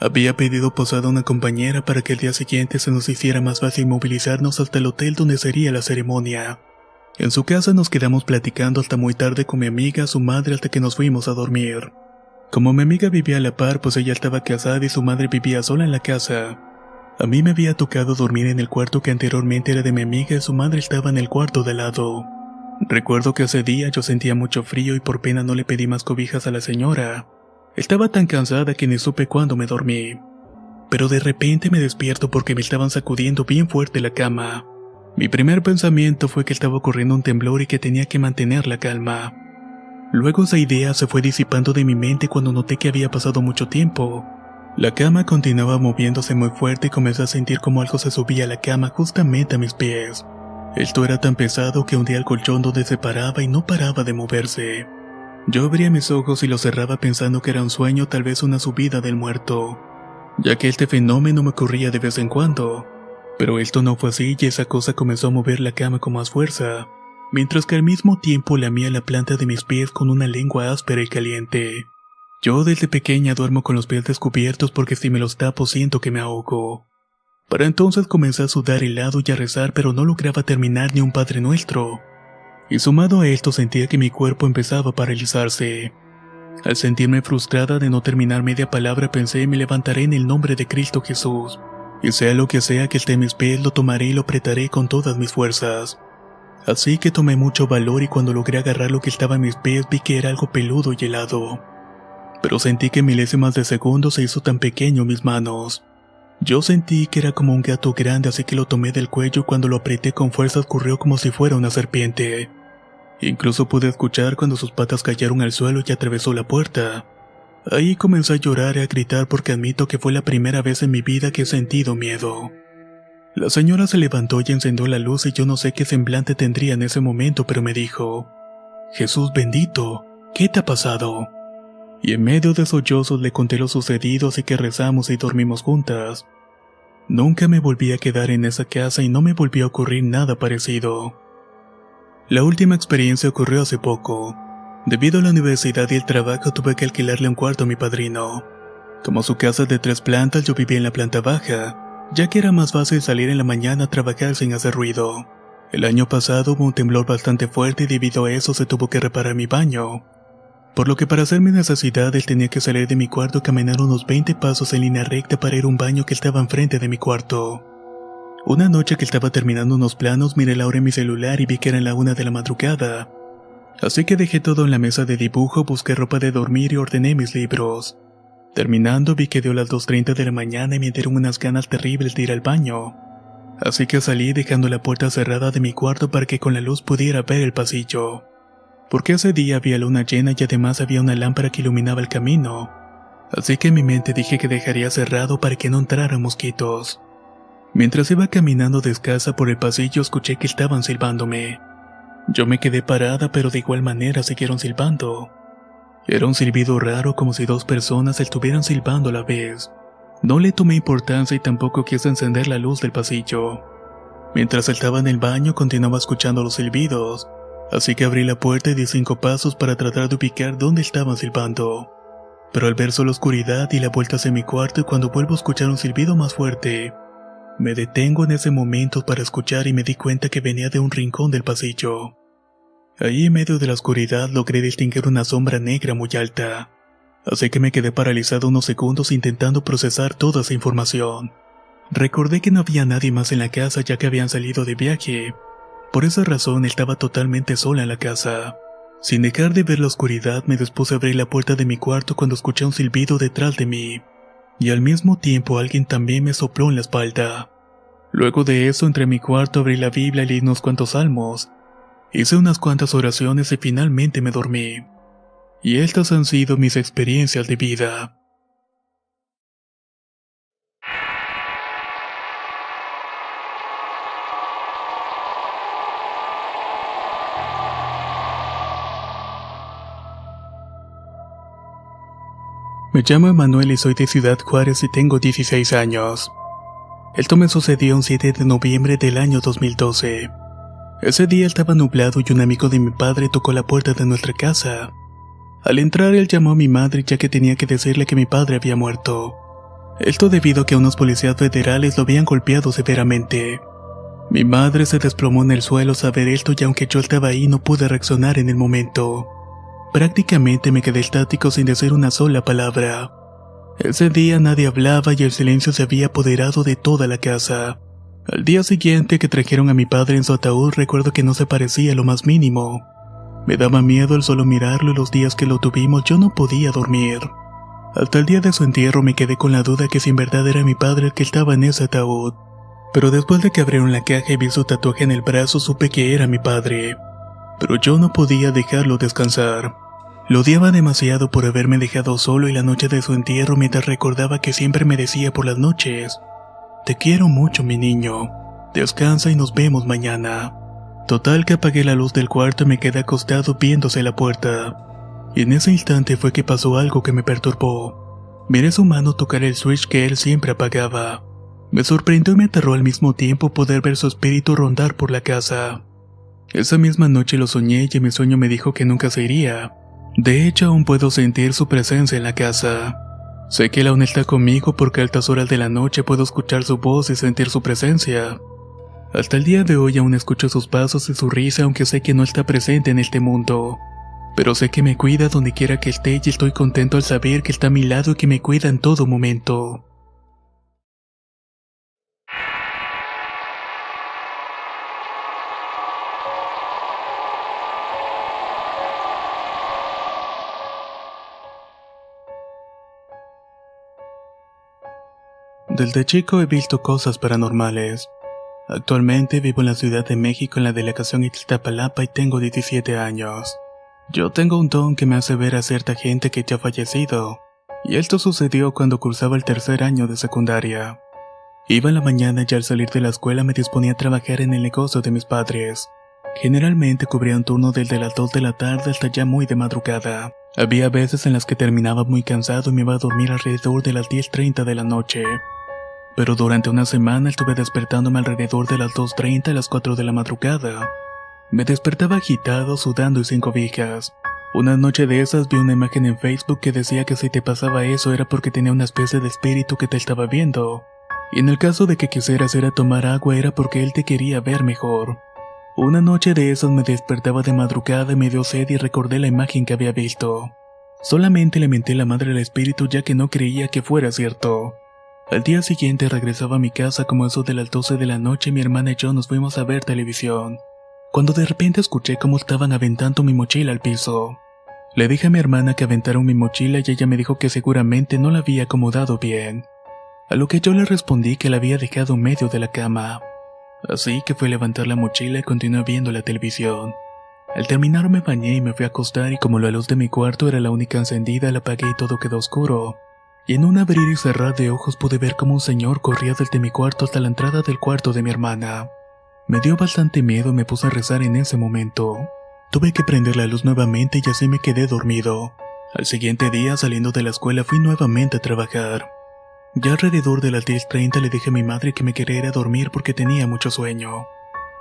Había pedido posada a una compañera para que el día siguiente se nos hiciera más fácil movilizarnos hasta el hotel donde sería la ceremonia. En su casa nos quedamos platicando hasta muy tarde con mi amiga, su madre, hasta que nos fuimos a dormir. Como mi amiga vivía a la par, pues ella estaba casada y su madre vivía sola en la casa. A mí me había tocado dormir en el cuarto que anteriormente era de mi amiga y su madre estaba en el cuarto de al lado. Recuerdo que ese día yo sentía mucho frío y por pena no le pedí más cobijas a la señora. Estaba tan cansada que ni supe cuándo me dormí. Pero de repente me despierto porque me estaban sacudiendo bien fuerte la cama. Mi primer pensamiento fue que estaba ocurriendo un temblor y que tenía que mantener la calma. Luego esa idea se fue disipando de mi mente cuando noté que había pasado mucho tiempo. La cama continuaba moviéndose muy fuerte y comencé a sentir como algo se subía a la cama justamente a mis pies. Esto era tan pesado que hundía el colchón donde se paraba y no paraba de moverse. Yo abría mis ojos y los cerraba pensando que era un sueño, tal vez una subida del muerto, ya que este fenómeno me ocurría de vez en cuando. Pero esto no fue así y esa cosa comenzó a mover la cama con más fuerza, mientras que al mismo tiempo lamía la planta de mis pies con una lengua áspera y caliente. Yo desde pequeña duermo con los pies descubiertos porque si me los tapo siento que me ahogo. Para entonces comencé a sudar helado y a rezar, pero no lograba terminar ni un Padre Nuestro. Y sumado a esto sentía que mi cuerpo empezaba a paralizarse. Al sentirme frustrada de no terminar media palabra pensé: me levantaré en el nombre de Cristo Jesús, y sea lo que sea que esté en mis pies lo tomaré y lo apretaré con todas mis fuerzas. Así que tomé mucho valor y cuando logré agarrar lo que estaba en mis pies vi que era algo peludo y helado. Pero sentí que en milésimas de segundo se hizo tan pequeño mis manos. Yo sentí que era como un gato grande, así que lo tomé del cuello y cuando lo apreté con fuerza corrió como si fuera una serpiente. Incluso pude escuchar cuando sus patas cayeron al suelo y atravesó la puerta. Ahí comencé a llorar y a gritar porque admito que fue la primera vez en mi vida que he sentido miedo. La señora se levantó y encendió la luz y yo no sé qué semblante tendría en ese momento, pero me dijo: «Jesús bendito, ¿qué te ha pasado?». Y en medio de sollozos le conté lo sucedido, así que rezamos y dormimos juntas. Nunca me volví a quedar en esa casa y no me volvió a ocurrir nada parecido. La última experiencia ocurrió hace poco. Debido a la universidad y el trabajo tuve que alquilarle un cuarto a mi padrino. Como su casa es de 3 plantas, yo vivía en la planta baja, ya que era más fácil salir en la mañana a trabajar sin hacer ruido. El año pasado hubo un temblor bastante fuerte y debido a eso se tuvo que reparar mi baño. Por lo que para hacer mis necesidades tenía que salir de mi cuarto y caminar unos 20 pasos en línea recta para ir a un baño que estaba enfrente de mi cuarto. Una noche que estaba terminando unos planos miré la hora en mi celular y vi que eran la 1 de la madrugada. Así que dejé todo en la mesa de dibujo, busqué ropa de dormir y ordené mis libros. Terminando vi que dio las 2:30 de la mañana y me dieron unas ganas terribles de ir al baño. Así que salí dejando la puerta cerrada de mi cuarto para que con la luz pudiera ver el pasillo. Porque ese día había luna llena y además había una lámpara que iluminaba el camino. Así que en mi mente dije que dejaría cerrado para que no entraran mosquitos. Mientras iba caminando descalza por el pasillo escuché que estaban silbándome. Yo me quedé parada, pero de igual manera siguieron silbando. Era un silbido raro, como si 2 personas estuvieran silbando a la vez. No le tomé importancia y tampoco quise encender la luz del pasillo. Mientras estaba en el baño continuaba escuchando los silbidos, así que abrí la puerta y di 5 pasos para tratar de ubicar dónde estaban silbando. Pero al ver solo oscuridad di la vuelta hacia mi cuarto y cuando vuelvo a escuchar un silbido más fuerte, me detengo en ese momento para escuchar y me di cuenta que venía de un rincón del pasillo. Ahí en medio de la oscuridad logré distinguir una sombra negra muy alta, así que me quedé paralizado unos segundos intentando procesar toda esa información. Recordé que no había nadie más en la casa ya que habían salido de viaje. Por esa razón estaba totalmente sola en la casa. Sin dejar de ver la oscuridad me dispuse a abrir la puerta de mi cuarto cuando escuché un silbido detrás de mí. Y al mismo tiempo alguien también me sopló en la espalda. Luego de eso entré a mi cuarto, abrí la Biblia y leí unos cuantos salmos. Hice unas cuantas oraciones y finalmente me dormí. Y estas han sido mis experiencias de vida. Me llamo Emanuel y soy de Ciudad Juárez y tengo 16 años. Esto me sucedió un 7 de noviembre del año 2012. Ese día estaba nublado y un amigo de mi padre tocó la puerta de nuestra casa. Al entrar él llamó a mi madre ya que tenía que decirle que mi padre había muerto. Esto debido a que unos policías federales lo habían golpeado severamente. Mi madre se desplomó en el suelo al saber esto y aunque yo estaba ahí no pude reaccionar en el momento. Prácticamente me quedé estático sin decir una sola palabra. Ese día nadie hablaba y el silencio se había apoderado de toda la casa. Al día siguiente que trajeron a mi padre en su ataúd recuerdo que no se parecía lo más mínimo. Me daba miedo el solo mirarlo y los días que lo tuvimos yo no podía dormir. Hasta el día de su entierro me quedé con la duda que si en verdad era mi padre el que estaba en ese ataúd. Pero después de que abrieron la caja y vi su tatuaje en el brazo supe que era mi padre. Pero yo no podía dejarlo descansar. Lo odiaba demasiado por haberme dejado solo y la noche de su entierro mientras recordaba que siempre me decía por las noches: te quiero mucho mi niño, descansa y nos vemos mañana. Total que apagué la luz del cuarto y me quedé acostado viéndose la puerta. Y en ese instante fue que pasó algo que me perturbó. Miré su mano tocar el switch que él siempre apagaba. Me sorprendió y me aterró al mismo tiempo poder ver su espíritu rondar por la casa. Esa misma noche lo soñé y en mi sueño me dijo que nunca se iría. De hecho, aún puedo sentir su presencia en la casa. Sé que él aún está conmigo porque a altas horas de la noche puedo escuchar su voz y sentir su presencia. Hasta el día de hoy aún escucho sus pasos y su risa aunque sé que no está presente en este mundo. Pero sé que me cuida donde quiera que esté y estoy contento al saber que está a mi lado y que me cuida en todo momento. Desde chico he visto cosas paranormales. Actualmente vivo en la Ciudad de México en la delegación Ixtapalapa y tengo 17 años. Yo tengo un don que me hace ver a cierta gente que ya ha fallecido, y esto sucedió cuando cursaba el tercer año de secundaria. Iba en la mañana y al salir de la escuela me disponía a trabajar en el negocio de mis padres. Generalmente cubría un turno desde las 2 de la tarde hasta ya muy de madrugada. Había veces en las que terminaba muy cansado y me iba a dormir alrededor de las 10:30 de la noche. Pero durante una semana estuve despertándome alrededor de las 2:30 a las 4 de la madrugada. Me despertaba agitado, sudando y sin cobijas. Una noche de esas vi una imagen en Facebook que decía que si te pasaba eso era porque tenía una especie de espíritu que te estaba viendo. Y en el caso de que quisieras ir a tomar agua era porque él te quería ver mejor. Una noche de esas me despertaba de madrugada y me dio sed y recordé la imagen que había visto. Solamente le menté la madre al espíritu ya que no creía que fuera cierto. Al día siguiente regresaba a mi casa como eso de las 12 de la noche y mi hermana y yo nos fuimos a ver televisión. Cuando de repente escuché cómo estaban aventando mi mochila al piso. Le dije a mi hermana que aventaron mi mochila y ella me dijo que seguramente no la había acomodado bien. A lo que yo le respondí que la había dejado en medio de la cama. Así que fui a levantar la mochila y continué viendo la televisión. Al terminar me bañé y me fui a acostar y como la luz de mi cuarto era la única encendida la apagué y todo quedó oscuro. Y en un abrir y cerrar de ojos pude ver como un señor corría desde mi cuarto hasta la entrada del cuarto de mi hermana. Me dio bastante miedo y me puse a rezar en ese momento. Tuve que prender la luz nuevamente y así me quedé dormido. Al siguiente día, saliendo de la escuela, fui nuevamente a trabajar. Ya alrededor de las 10:30 le dije a mi madre que me quería ir a dormir porque tenía mucho sueño.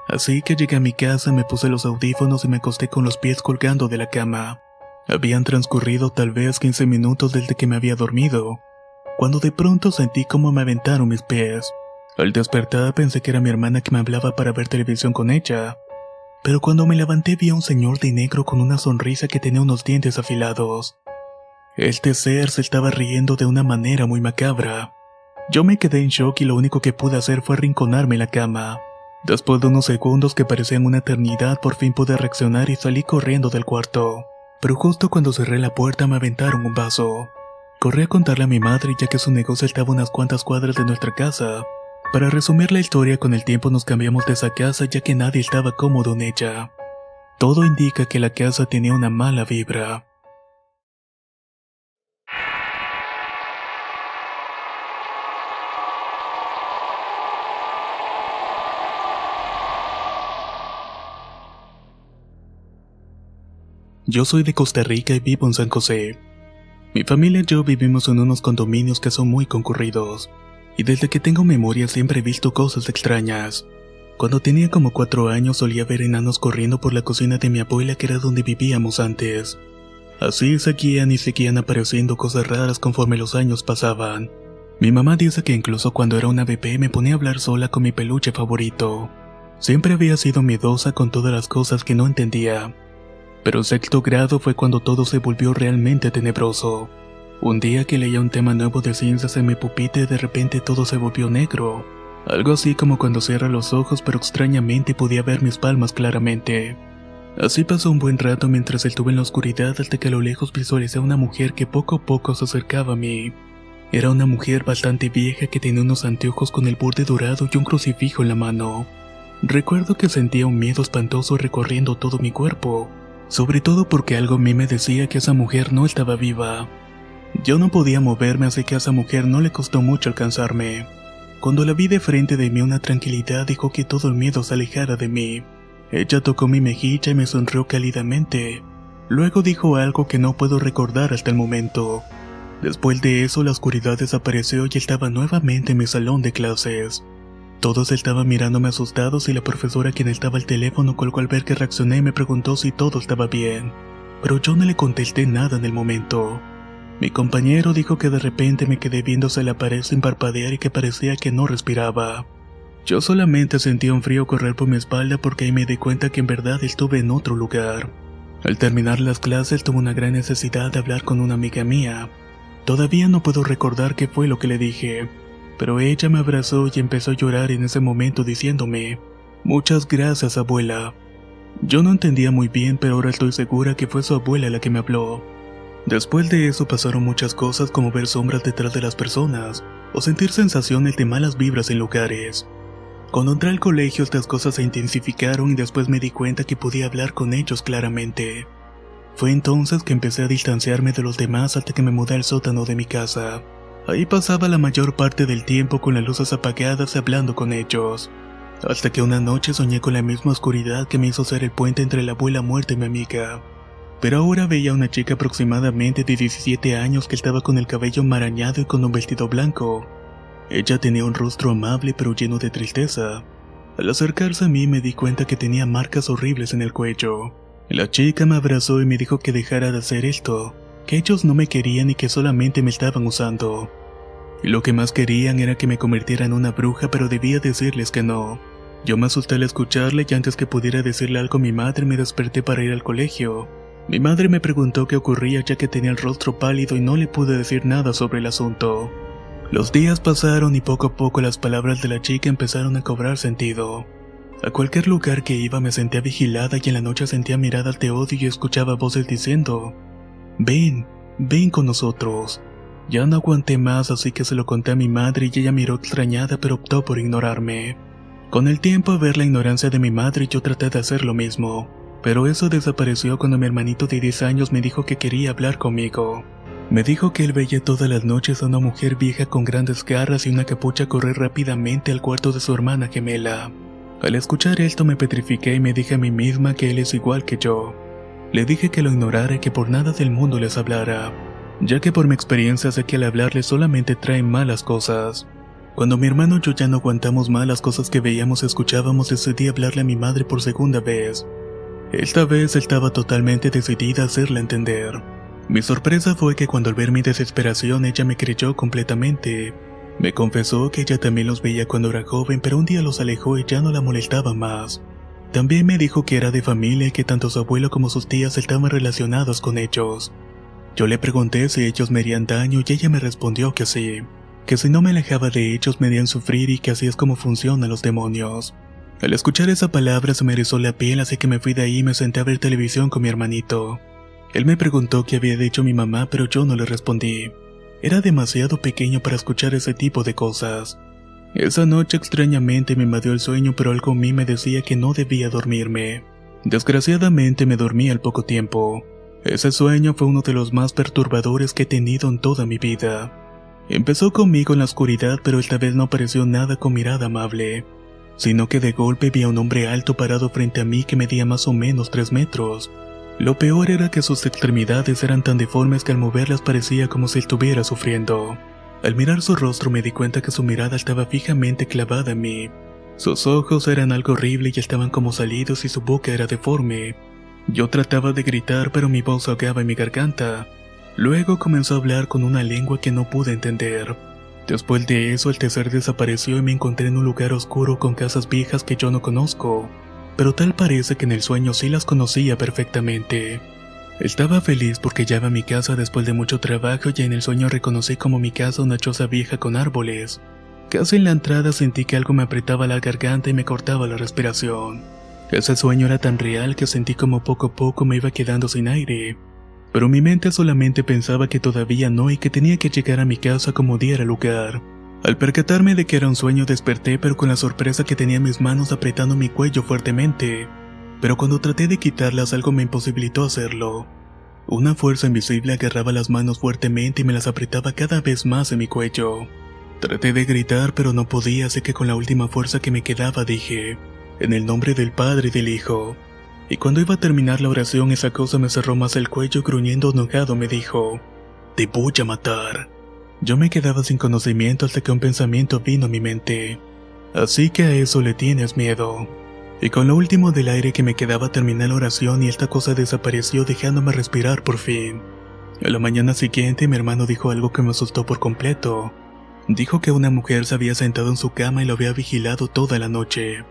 Así que llegué a mi casa, me puse los audífonos y me acosté con los pies colgando de la cama. Habían transcurrido tal vez 15 minutos desde que me había dormido, cuando de pronto sentí como me aventaron mis pies. Al despertar pensé que era mi hermana que me hablaba para ver televisión con ella, pero cuando me levanté vi a un señor de negro con una sonrisa que tenía unos dientes afilados. Este ser se estaba riendo de una manera muy macabra. Yo me quedé en shock y lo único que pude hacer fue arrinconarme en la cama. Después de unos segundos que parecían una eternidad, por fin pude reaccionar y salí corriendo del cuarto. Pero justo cuando cerré la puerta me aventaron un vaso. Corrí a contarle a mi madre ya que su negocio estaba a unas cuantas cuadras de nuestra casa, Para resumir la historia, con el tiempo nos cambiamos de esa casa ya que nadie estaba cómodo en ella. Todo indica que la casa tenía una mala vibra. Yo soy de Costa Rica y vivo en San José. Mi familia y yo vivimos en unos condominios que son muy concurridos, y desde que tengo memoria siempre he visto cosas extrañas. Cuando tenía como 4 años solía ver enanos corriendo por la cocina de mi abuela, que era donde vivíamos antes. Así seguían apareciendo cosas raras conforme los años pasaban. Mi mamá dice que incluso cuando era una bebé me ponía a hablar sola con mi peluche favorito. Siempre había sido miedosa con todas las cosas que no entendía. Pero en 6º grado fue cuando todo se volvió realmente tenebroso. Un día que leía un tema nuevo de ciencias en mi pupitre, de repente todo se volvió negro. Algo así como cuando cierra los ojos, pero extrañamente podía ver mis palmas claramente. Así pasó un buen rato mientras estuve en la oscuridad, hasta que a lo lejos visualicé a una mujer que poco a poco se acercaba a mí. Era una mujer bastante vieja que tenía unos anteojos con el borde dorado y un crucifijo en la mano. Recuerdo que sentía un miedo espantoso recorriendo todo mi cuerpo. Sobre todo porque algo en mí me decía que esa mujer no estaba viva. Yo no podía moverme, así que a esa mujer no le costó mucho alcanzarme. Cuando la vi de frente de mí, una tranquilidad dejó que todo el miedo se alejara de mí. Ella tocó mi mejilla y me sonrió cálidamente. Luego dijo algo que no puedo recordar hasta el momento. Después de eso, la oscuridad desapareció y estaba nuevamente en mi salón de clases. Todos estaban mirándome asustados y la profesora, quien estaba al teléfono, colgó al ver que reaccioné y me preguntó si todo estaba bien. Pero yo no le contesté nada en el momento. Mi compañero dijo que de repente me quedé viéndose la pared sin parpadear y que parecía que no respiraba. Yo solamente sentía un frío correr por mi espalda porque ahí me di cuenta que en verdad estuve en otro lugar. Al terminar las clases tuve una gran necesidad de hablar con una amiga mía. Todavía no puedo recordar qué fue lo que le dije, pero ella me abrazó y empezó a llorar en ese momento diciéndome: «Muchas gracias, abuela». Yo no entendía muy bien, pero ahora estoy segura que fue su abuela la que me habló. Después de eso pasaron muchas cosas, como ver sombras detrás de las personas, o sentir sensaciones de malas vibras en lugares. Cuando entré al colegio estas cosas se intensificaron y después me di cuenta que podía hablar con ellos claramente. Fue entonces que empecé a distanciarme de los demás hasta que me mudé al sótano de mi casa. Ahí pasaba la mayor parte del tiempo con las luces apagadas hablando con ellos. Hasta que una noche soñé con la misma oscuridad que me hizo ser el puente entre la abuela muerta y mi amiga. Pero ahora veía a una chica aproximadamente de 17 años que estaba con el cabello enmarañado y con un vestido blanco. Ella tenía un rostro amable pero lleno de tristeza. Al acercarse a mí me di cuenta que tenía marcas horribles en el cuello. La chica me abrazó y me dijo que dejara de hacer esto, que ellos no me querían y que solamente me estaban usando. Y lo que más querían era que me convirtiera en una bruja, pero debía decirles que no. Yo me asusté al escucharle y antes que pudiera decirle algo a mi madre me desperté para ir al colegio. Mi madre me preguntó qué ocurría ya que tenía el rostro pálido y no le pude decir nada sobre el asunto. Los días pasaron y poco a poco las palabras de la chica empezaron a cobrar sentido. A cualquier lugar que iba me sentía vigilada y en la noche sentía miradas de odio y escuchaba voces diciendo: «Ven, ven con nosotros». Ya no aguanté más, así que se lo conté a mi madre y ella miró extrañada pero optó por ignorarme. Con el tiempo, al ver la ignorancia de mi madre, yo traté de hacer lo mismo, pero eso desapareció cuando mi hermanito de 10 años me dijo que quería hablar conmigo. Me dijo que él veía todas las noches a una mujer vieja con grandes garras y una capucha correr rápidamente al cuarto de su hermana gemela. Al escuchar esto me petrifiqué y me dije a mí misma que él es igual que yo. Le dije que lo ignorara y que por nada del mundo les hablara, ya que por mi experiencia sé que al hablarles solamente traen malas cosas. Cuando mi hermano y yo ya no aguantamos más las cosas que veíamos y escuchábamos, decidí hablarle a mi madre por segunda vez. Esta vez estaba totalmente decidida a hacerla entender. Mi sorpresa fue que cuando al ver mi desesperación ella me creyó completamente. Me confesó que ella también los veía cuando era joven, pero un día los alejó y ya no la molestaba más. También me dijo que era de familia y que tanto su abuelo como sus tías estaban relacionados con ellos. Yo le pregunté si ellos me harían daño y ella me respondió que sí, que si no me alejaba de ellos me harían sufrir y que así es como funcionan los demonios. Al escuchar esa palabra se me erizó la piel, así que me fui de ahí y me senté a ver televisión con mi hermanito. Él me preguntó qué había dicho mi mamá, pero yo no le respondí. Era demasiado pequeño para escuchar ese tipo de cosas. Esa noche extrañamente me invadió el sueño, pero algo en mí me decía que no debía dormirme. Desgraciadamente me dormí al poco tiempo. Ese sueño fue uno de los más perturbadores que he tenido en toda mi vida. Empezó conmigo en la oscuridad, pero esta vez no apareció nada con mirada amable, sino que de golpe vi a un hombre alto parado frente a mí que medía más o menos 3 metros. Lo peor era que sus extremidades eran tan deformes que al moverlas parecía como si estuviera sufriendo. Al mirar su rostro me di cuenta que su mirada estaba fijamente clavada en mí. Sus ojos eran algo horrible y estaban como salidos y su boca era deforme. Yo trataba de gritar, pero mi voz ahogaba en mi garganta. Luego comenzó a hablar con una lengua que no pude entender. Después de eso, el ser desapareció y me encontré en un lugar oscuro con casas viejas que yo no conozco, pero tal parece que en el sueño sí las conocía perfectamente. Estaba feliz porque ya iba a mi casa después de mucho trabajo y en el sueño reconocí como mi casa una choza vieja con árboles. Casi en la entrada sentí que algo me apretaba la garganta y me cortaba la respiración. Ese sueño era tan real que sentí como poco a poco me iba quedando sin aire. Pero mi mente solamente pensaba que todavía no y que tenía que llegar a mi casa como diera lugar. Al percatarme de que era un sueño desperté, pero con la sorpresa que tenía mis manos apretando mi cuello fuertemente. Pero cuando traté de quitarlas algo me imposibilitó hacerlo. Una fuerza invisible agarraba las manos fuertemente y me las apretaba cada vez más en mi cuello. Traté de gritar pero no podía, así que con la última fuerza que me quedaba dije: en el nombre del Padre y del Hijo. Y cuando iba a terminar la oración esa cosa me cerró más el cuello y gruñendo enojado me dijo: te voy a matar. Yo me quedaba sin conocimiento hasta que un pensamiento vino a mi mente: así que a eso le tienes miedo. Y con lo último del aire que me quedaba terminé la oración y esta cosa desapareció dejándome respirar por fin. A la mañana siguiente mi hermano dijo algo que me asustó por completo. Dijo que una mujer se había sentado en su cama y lo había vigilado toda la noche.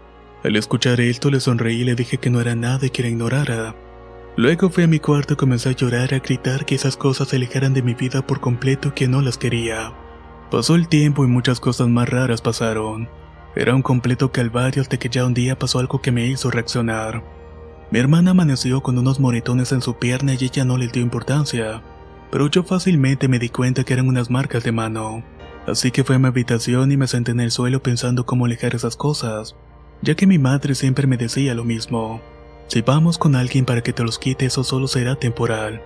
Al escuchar esto le sonreí y le dije que no era nada y que la ignorara. Luego fui a mi cuarto y comencé a llorar y a gritar que esas cosas se alejaran de mi vida por completo y que no las quería. Pasó el tiempo y muchas cosas más raras pasaron. Era un completo calvario hasta que ya un día pasó algo que me hizo reaccionar. Mi hermana amaneció con unos moretones en su pierna y ella no les dio importancia, pero yo fácilmente me di cuenta que eran unas marcas de mano. Así que fui a mi habitación y me senté en el suelo pensando cómo alejar esas cosas, ya que mi madre siempre me decía lo mismo: si vamos con alguien para que te los quite, eso solo será temporal,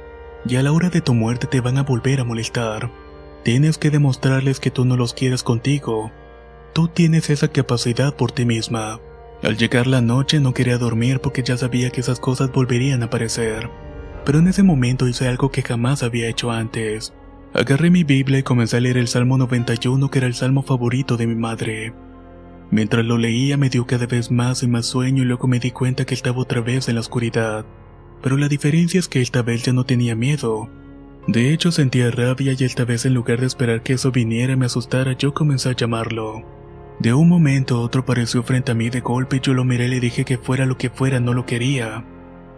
y a la hora de tu muerte te van a volver a molestar. Tienes que demostrarles que tú no los quieres contigo. Tú tienes esa capacidad por ti misma. Al llegar la noche no quería dormir porque ya sabía que esas cosas volverían a aparecer. Pero en ese momento hice algo que jamás había hecho antes. Agarré mi Biblia y comencé a leer el Salmo 91, que era el salmo favorito de mi madre. Mientras lo leía me dio cada vez más y más sueño y luego me di cuenta que estaba otra vez en la oscuridad. Pero la diferencia es que esta vez ya no tenía miedo. De hecho sentía rabia y esta vez en lugar de esperar que eso viniera y me asustara, yo comencé a llamarlo. De un momento a otro apareció frente a mí de golpe y yo lo miré y le dije que fuera lo que fuera no lo quería.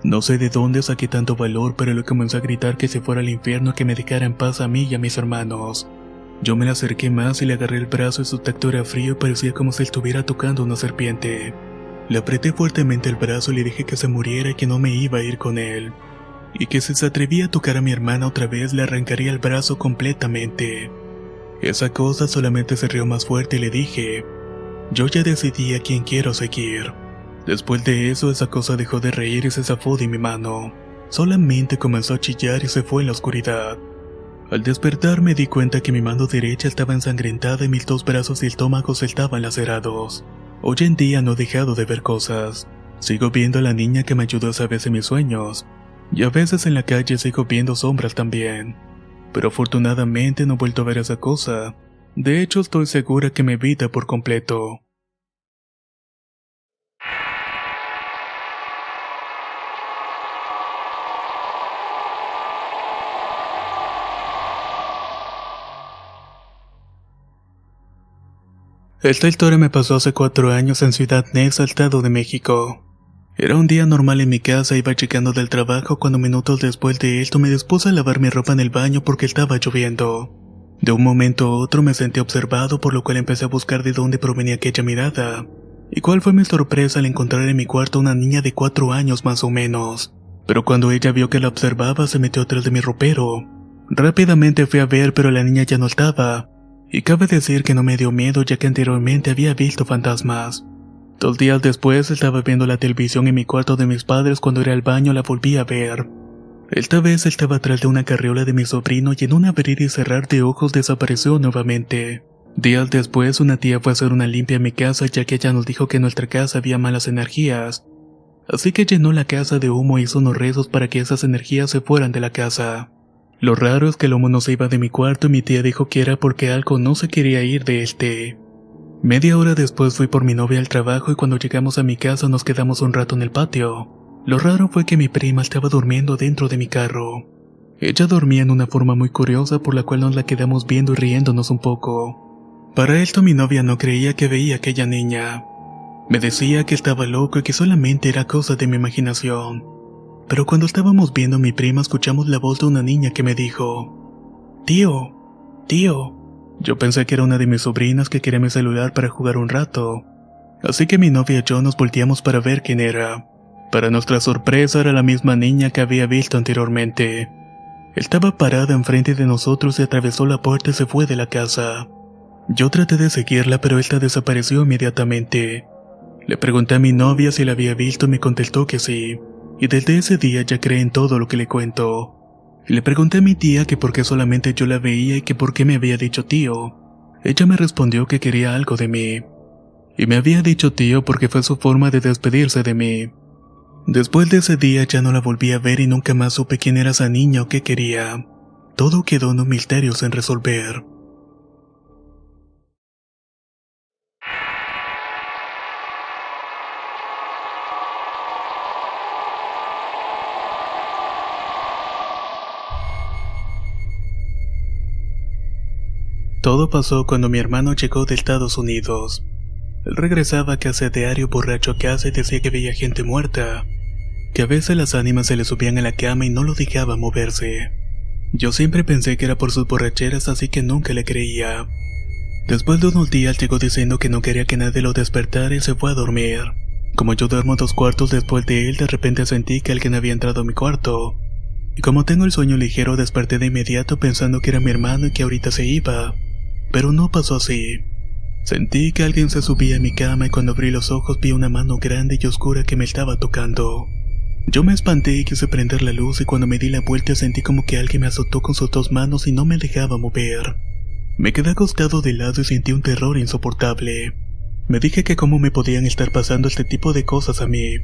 No sé de dónde saqué tanto valor, pero le comencé a gritar que se fuera al infierno y que me dejara en paz a mí y a mis hermanos. Yo me le acerqué más y le agarré el brazo y su tacto era frío y parecía como si estuviera tocando una serpiente. Le apreté fuertemente el brazo y le dije que se muriera y que no me iba a ir con él. Y que si se atrevía a tocar a mi hermana otra vez le arrancaría el brazo completamente. Esa cosa solamente se rió más fuerte y le dije: yo ya decidí a quién quiero seguir. Después de eso esa cosa dejó de reír y se zafó de mi mano. Solamente comenzó a chillar y se fue en la oscuridad. Al despertar me di cuenta que mi mano derecha estaba ensangrentada y mis 2 brazos y estómagos estaban lacerados. Hoy en día no he dejado de ver cosas. Sigo viendo a la niña que me ayudó esa vez en mis sueños. Y a veces en la calle sigo viendo sombras también. Pero afortunadamente no he vuelto a ver esa cosa. De hecho estoy segura que me evita por completo. Esta historia me pasó hace 4 años en Ciudad Neza, Estado de México. Era un día normal en mi casa, iba llegando del trabajo cuando minutos después de esto me dispuse a lavar mi ropa en el baño porque estaba lloviendo. De un momento a otro me sentí observado, por lo cual empecé a buscar de dónde provenía aquella mirada. ¿Y cuál fue mi sorpresa al encontrar en mi cuarto una niña de 4 años más o menos? Pero cuando ella vio que la observaba se metió atrás de mi ropero. Rápidamente fui a ver, pero la niña ya no estaba. Y cabe decir que no me dio miedo ya que anteriormente había visto fantasmas. 2 días después estaba viendo la televisión en mi cuarto de mis padres cuando era al baño la volví a ver. Esta vez estaba atrás de una carriola de mi sobrino y en un abrir y cerrar de ojos desapareció nuevamente. Días después una tía fue a hacer una limpia en mi casa ya que ella nos dijo que en nuestra casa había malas energías. Así que llenó la casa de humo e hizo unos rezos para que esas energías se fueran de la casa. Lo raro es que el humo no se iba de mi cuarto y mi tía dijo que era porque algo no se quería ir de este. Media hora después fui por mi novia al trabajo y cuando llegamos a mi casa nos quedamos un rato en el patio. Lo raro fue que mi prima estaba durmiendo dentro de mi carro. Ella dormía en una forma muy curiosa por la cual nos la quedamos viendo y riéndonos un poco. Para esto mi novia no creía que veía a aquella niña. Me decía que estaba loco y que solamente era cosa de mi imaginación. Pero cuando estábamos viendo a mi prima escuchamos la voz de una niña que me dijo: «Tío, tío». Yo pensé que era una de mis sobrinas que quería mi celular para jugar un rato. Así que mi novia y yo nos volteamos para ver quién era. Para nuestra sorpresa era la misma niña que había visto anteriormente. Estaba parada enfrente de nosotros y atravesó la puerta y se fue de la casa. Yo traté de seguirla pero esta desapareció inmediatamente. Le pregunté a mi novia si la había visto y me contestó que sí. Y desde ese día ya cree en todo lo que le cuento. Le pregunté a mi tía que por qué solamente yo la veía y que por qué me había dicho tío. Ella me respondió que quería algo de mí. Y me había dicho tío porque fue su forma de despedirse de mí. Después de ese día ya no la volví a ver y nunca más supe quién era esa niña o qué quería. Todo quedó en un misterio sin resolver. Todo pasó cuando mi hermano llegó de Estados Unidos. Él regresaba a casa diario borracho a casa y decía que veía gente muerta, que a veces las ánimas se le subían a la cama y no lo dejaban moverse. Yo siempre pensé que era por sus borracheras, así que nunca le creía. Después de unos días llegó diciendo que no quería que nadie lo despertara y se fue a dormir. Como yo duermo 2 cuartos después de él, de repente sentí que alguien había entrado a mi cuarto. Y como tengo el sueño ligero, desperté de inmediato pensando que era mi hermano y que ahorita se iba. Pero no pasó así. Sentí que alguien se subía a mi cama y cuando abrí los ojos vi una mano grande y oscura que me estaba tocando. Yo me espanté y quise prender la luz y cuando me di la vuelta sentí como que alguien me azotó con sus 2 manos y no me dejaba mover. Me quedé acostado de lado y sentí un terror insoportable. Me dije que cómo me podían estar pasando este tipo de cosas a mí.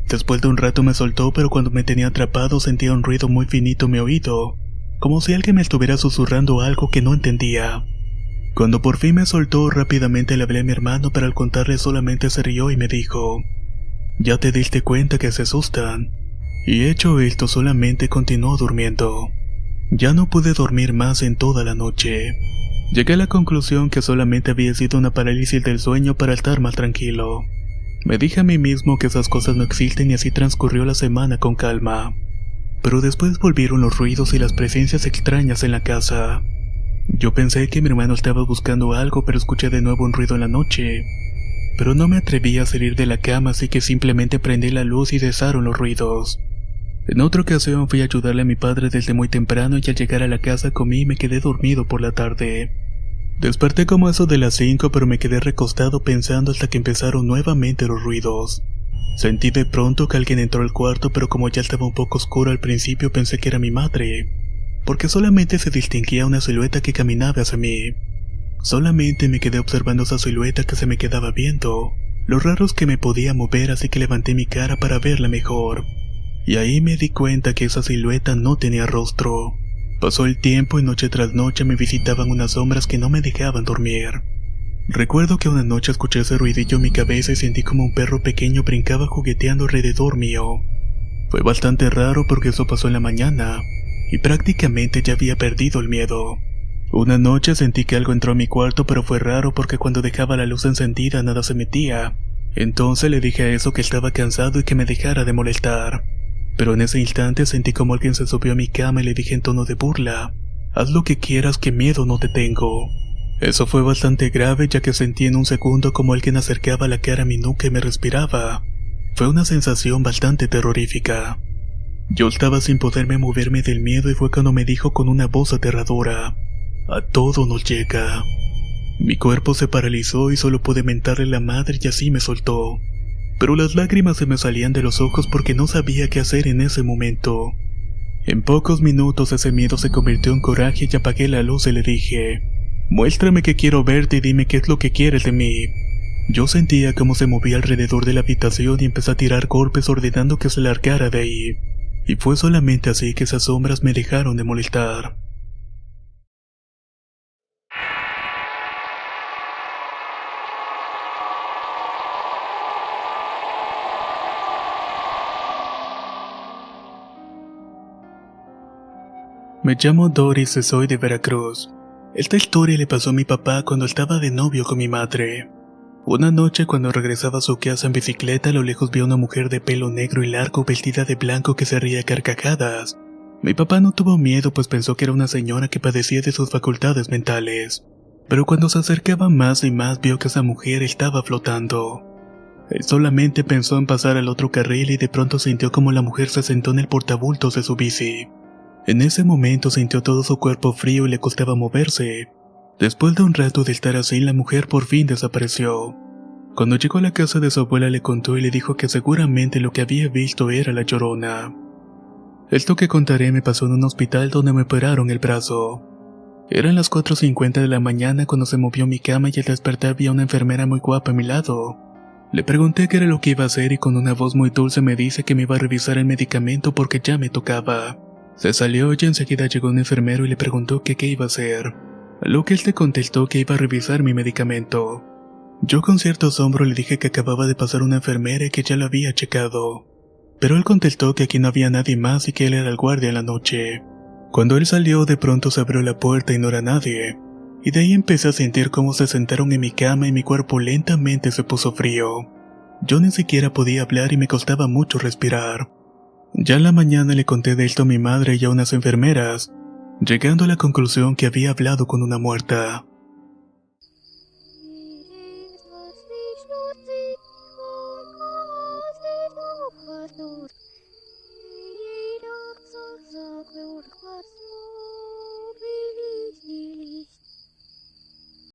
Después de un rato me soltó, pero cuando me tenía atrapado sentía un ruido muy finito en mi oído, como si alguien me estuviera susurrando algo que no entendía. Cuando por fin me soltó, rápidamente le hablé a mi hermano, pero al contarle solamente se rió y me dijo: «Ya te diste cuenta que se asustan». Y hecho esto solamente continuó durmiendo. Ya no pude dormir más en toda la noche. Llegué a la conclusión que solamente había sido una parálisis del sueño para estar más tranquilo. Me dije a mí mismo que esas cosas no existen y así transcurrió la semana con calma. Pero después volvieron los ruidos y las presencias extrañas en la casa. Yo pensé que mi hermano estaba buscando algo, pero escuché de nuevo un ruido en la noche. Pero no me atreví a salir de la cama, así que simplemente prendí la luz y cesaron los ruidos. En otra ocasión fui a ayudarle a mi padre desde muy temprano y al llegar a la casa comí y me quedé dormido por la tarde. Desperté como eso de las 5, pero me quedé recostado pensando hasta que empezaron nuevamente los ruidos. Sentí de pronto que alguien entró al cuarto, pero como ya estaba un poco oscuro al principio pensé que era mi madre, porque solamente se distinguía una silueta que caminaba hacia mí. Solamente me quedé observando esa silueta que se me quedaba viendo. Lo raro es que me podía mover, así que levanté mi cara para verla mejor. Y ahí me di cuenta que esa silueta no tenía rostro. Pasó el tiempo y noche tras noche me visitaban unas sombras que no me dejaban dormir. Recuerdo que una noche escuché ese ruidillo en mi cabeza y sentí como un perro pequeño brincaba jugueteando alrededor mío. Fue bastante raro porque eso pasó en la mañana, y prácticamente ya había perdido el miedo. Una noche sentí que algo entró a mi cuarto, pero fue raro porque cuando dejaba la luz encendida nada se metía. Entonces le dije a eso que estaba cansado y que me dejara de molestar. Pero en ese instante sentí como alguien se subió a mi cama y le dije en tono de burla: «Haz lo que quieras, que miedo no te tengo». Eso fue bastante grave ya que sentí en un segundo como alguien acercaba la cara a mi nuca y me respiraba. Fue una sensación bastante terrorífica. Yo estaba sin poderme moverme del miedo y fue cuando me dijo con una voz aterradora: A todo nos llega. Mi cuerpo se paralizó y solo pude mentarle la madre y así me soltó. Pero las lágrimas se me salían de los ojos porque no sabía qué hacer en ese momento. En pocos minutos ese miedo se convirtió en coraje y apagué la luz y le dije: muéstrame que quiero verte y dime qué es lo que quieres de mí. Yo sentía cómo se movía alrededor de la habitación y empecé a tirar golpes ordenando que se largara de ahí. Y fue solamente así que esas sombras me dejaron de molestar. Me llamo Doris y soy de Veracruz. Esta historia le pasó a mi papá cuando estaba de novio con mi madre. Una noche cuando regresaba a su casa en bicicleta, a lo lejos vio a una mujer de pelo negro y largo vestida de blanco que se reía a carcajadas. Mi papá no tuvo miedo pues pensó que era una señora que padecía de sus facultades mentales. Pero cuando se acercaba más y más vio que esa mujer estaba flotando. Él solamente pensó en pasar al otro carril y de pronto sintió como la mujer se sentó en el portabultos de su bici. En ese momento sintió todo su cuerpo frío y le costaba moverse. Después de un rato de estar así, la mujer por fin desapareció. Cuando llegó a la casa de su abuela le contó y le dijo que seguramente lo que había visto era la Llorona. Esto que contaré me pasó en un hospital donde me operaron el brazo. Eran las 4:50 de la mañana cuando se movió mi cama y al despertar vi a una enfermera muy guapa a mi lado. Le pregunté qué era lo que iba a hacer y con una voz muy dulce me dice que me iba a revisar el medicamento porque ya me tocaba. Se salió y enseguida llegó un enfermero y le preguntó que qué iba a hacer. A lo que él le contestó que iba a revisar mi medicamento. Yo con cierto asombro le dije que acababa de pasar una enfermera y que ya lo había checado. Pero él contestó que aquí no había nadie más y que él era el guardia en la noche. Cuando él salió de pronto se abrió la puerta y no era nadie. Y de ahí empecé a sentir cómo se sentaron en mi cama y mi cuerpo lentamente se puso frío. Yo ni siquiera podía hablar y me costaba mucho respirar. Ya en la mañana le conté de esto a mi madre y a unas enfermeras, llegando a la conclusión que había hablado con una muerta.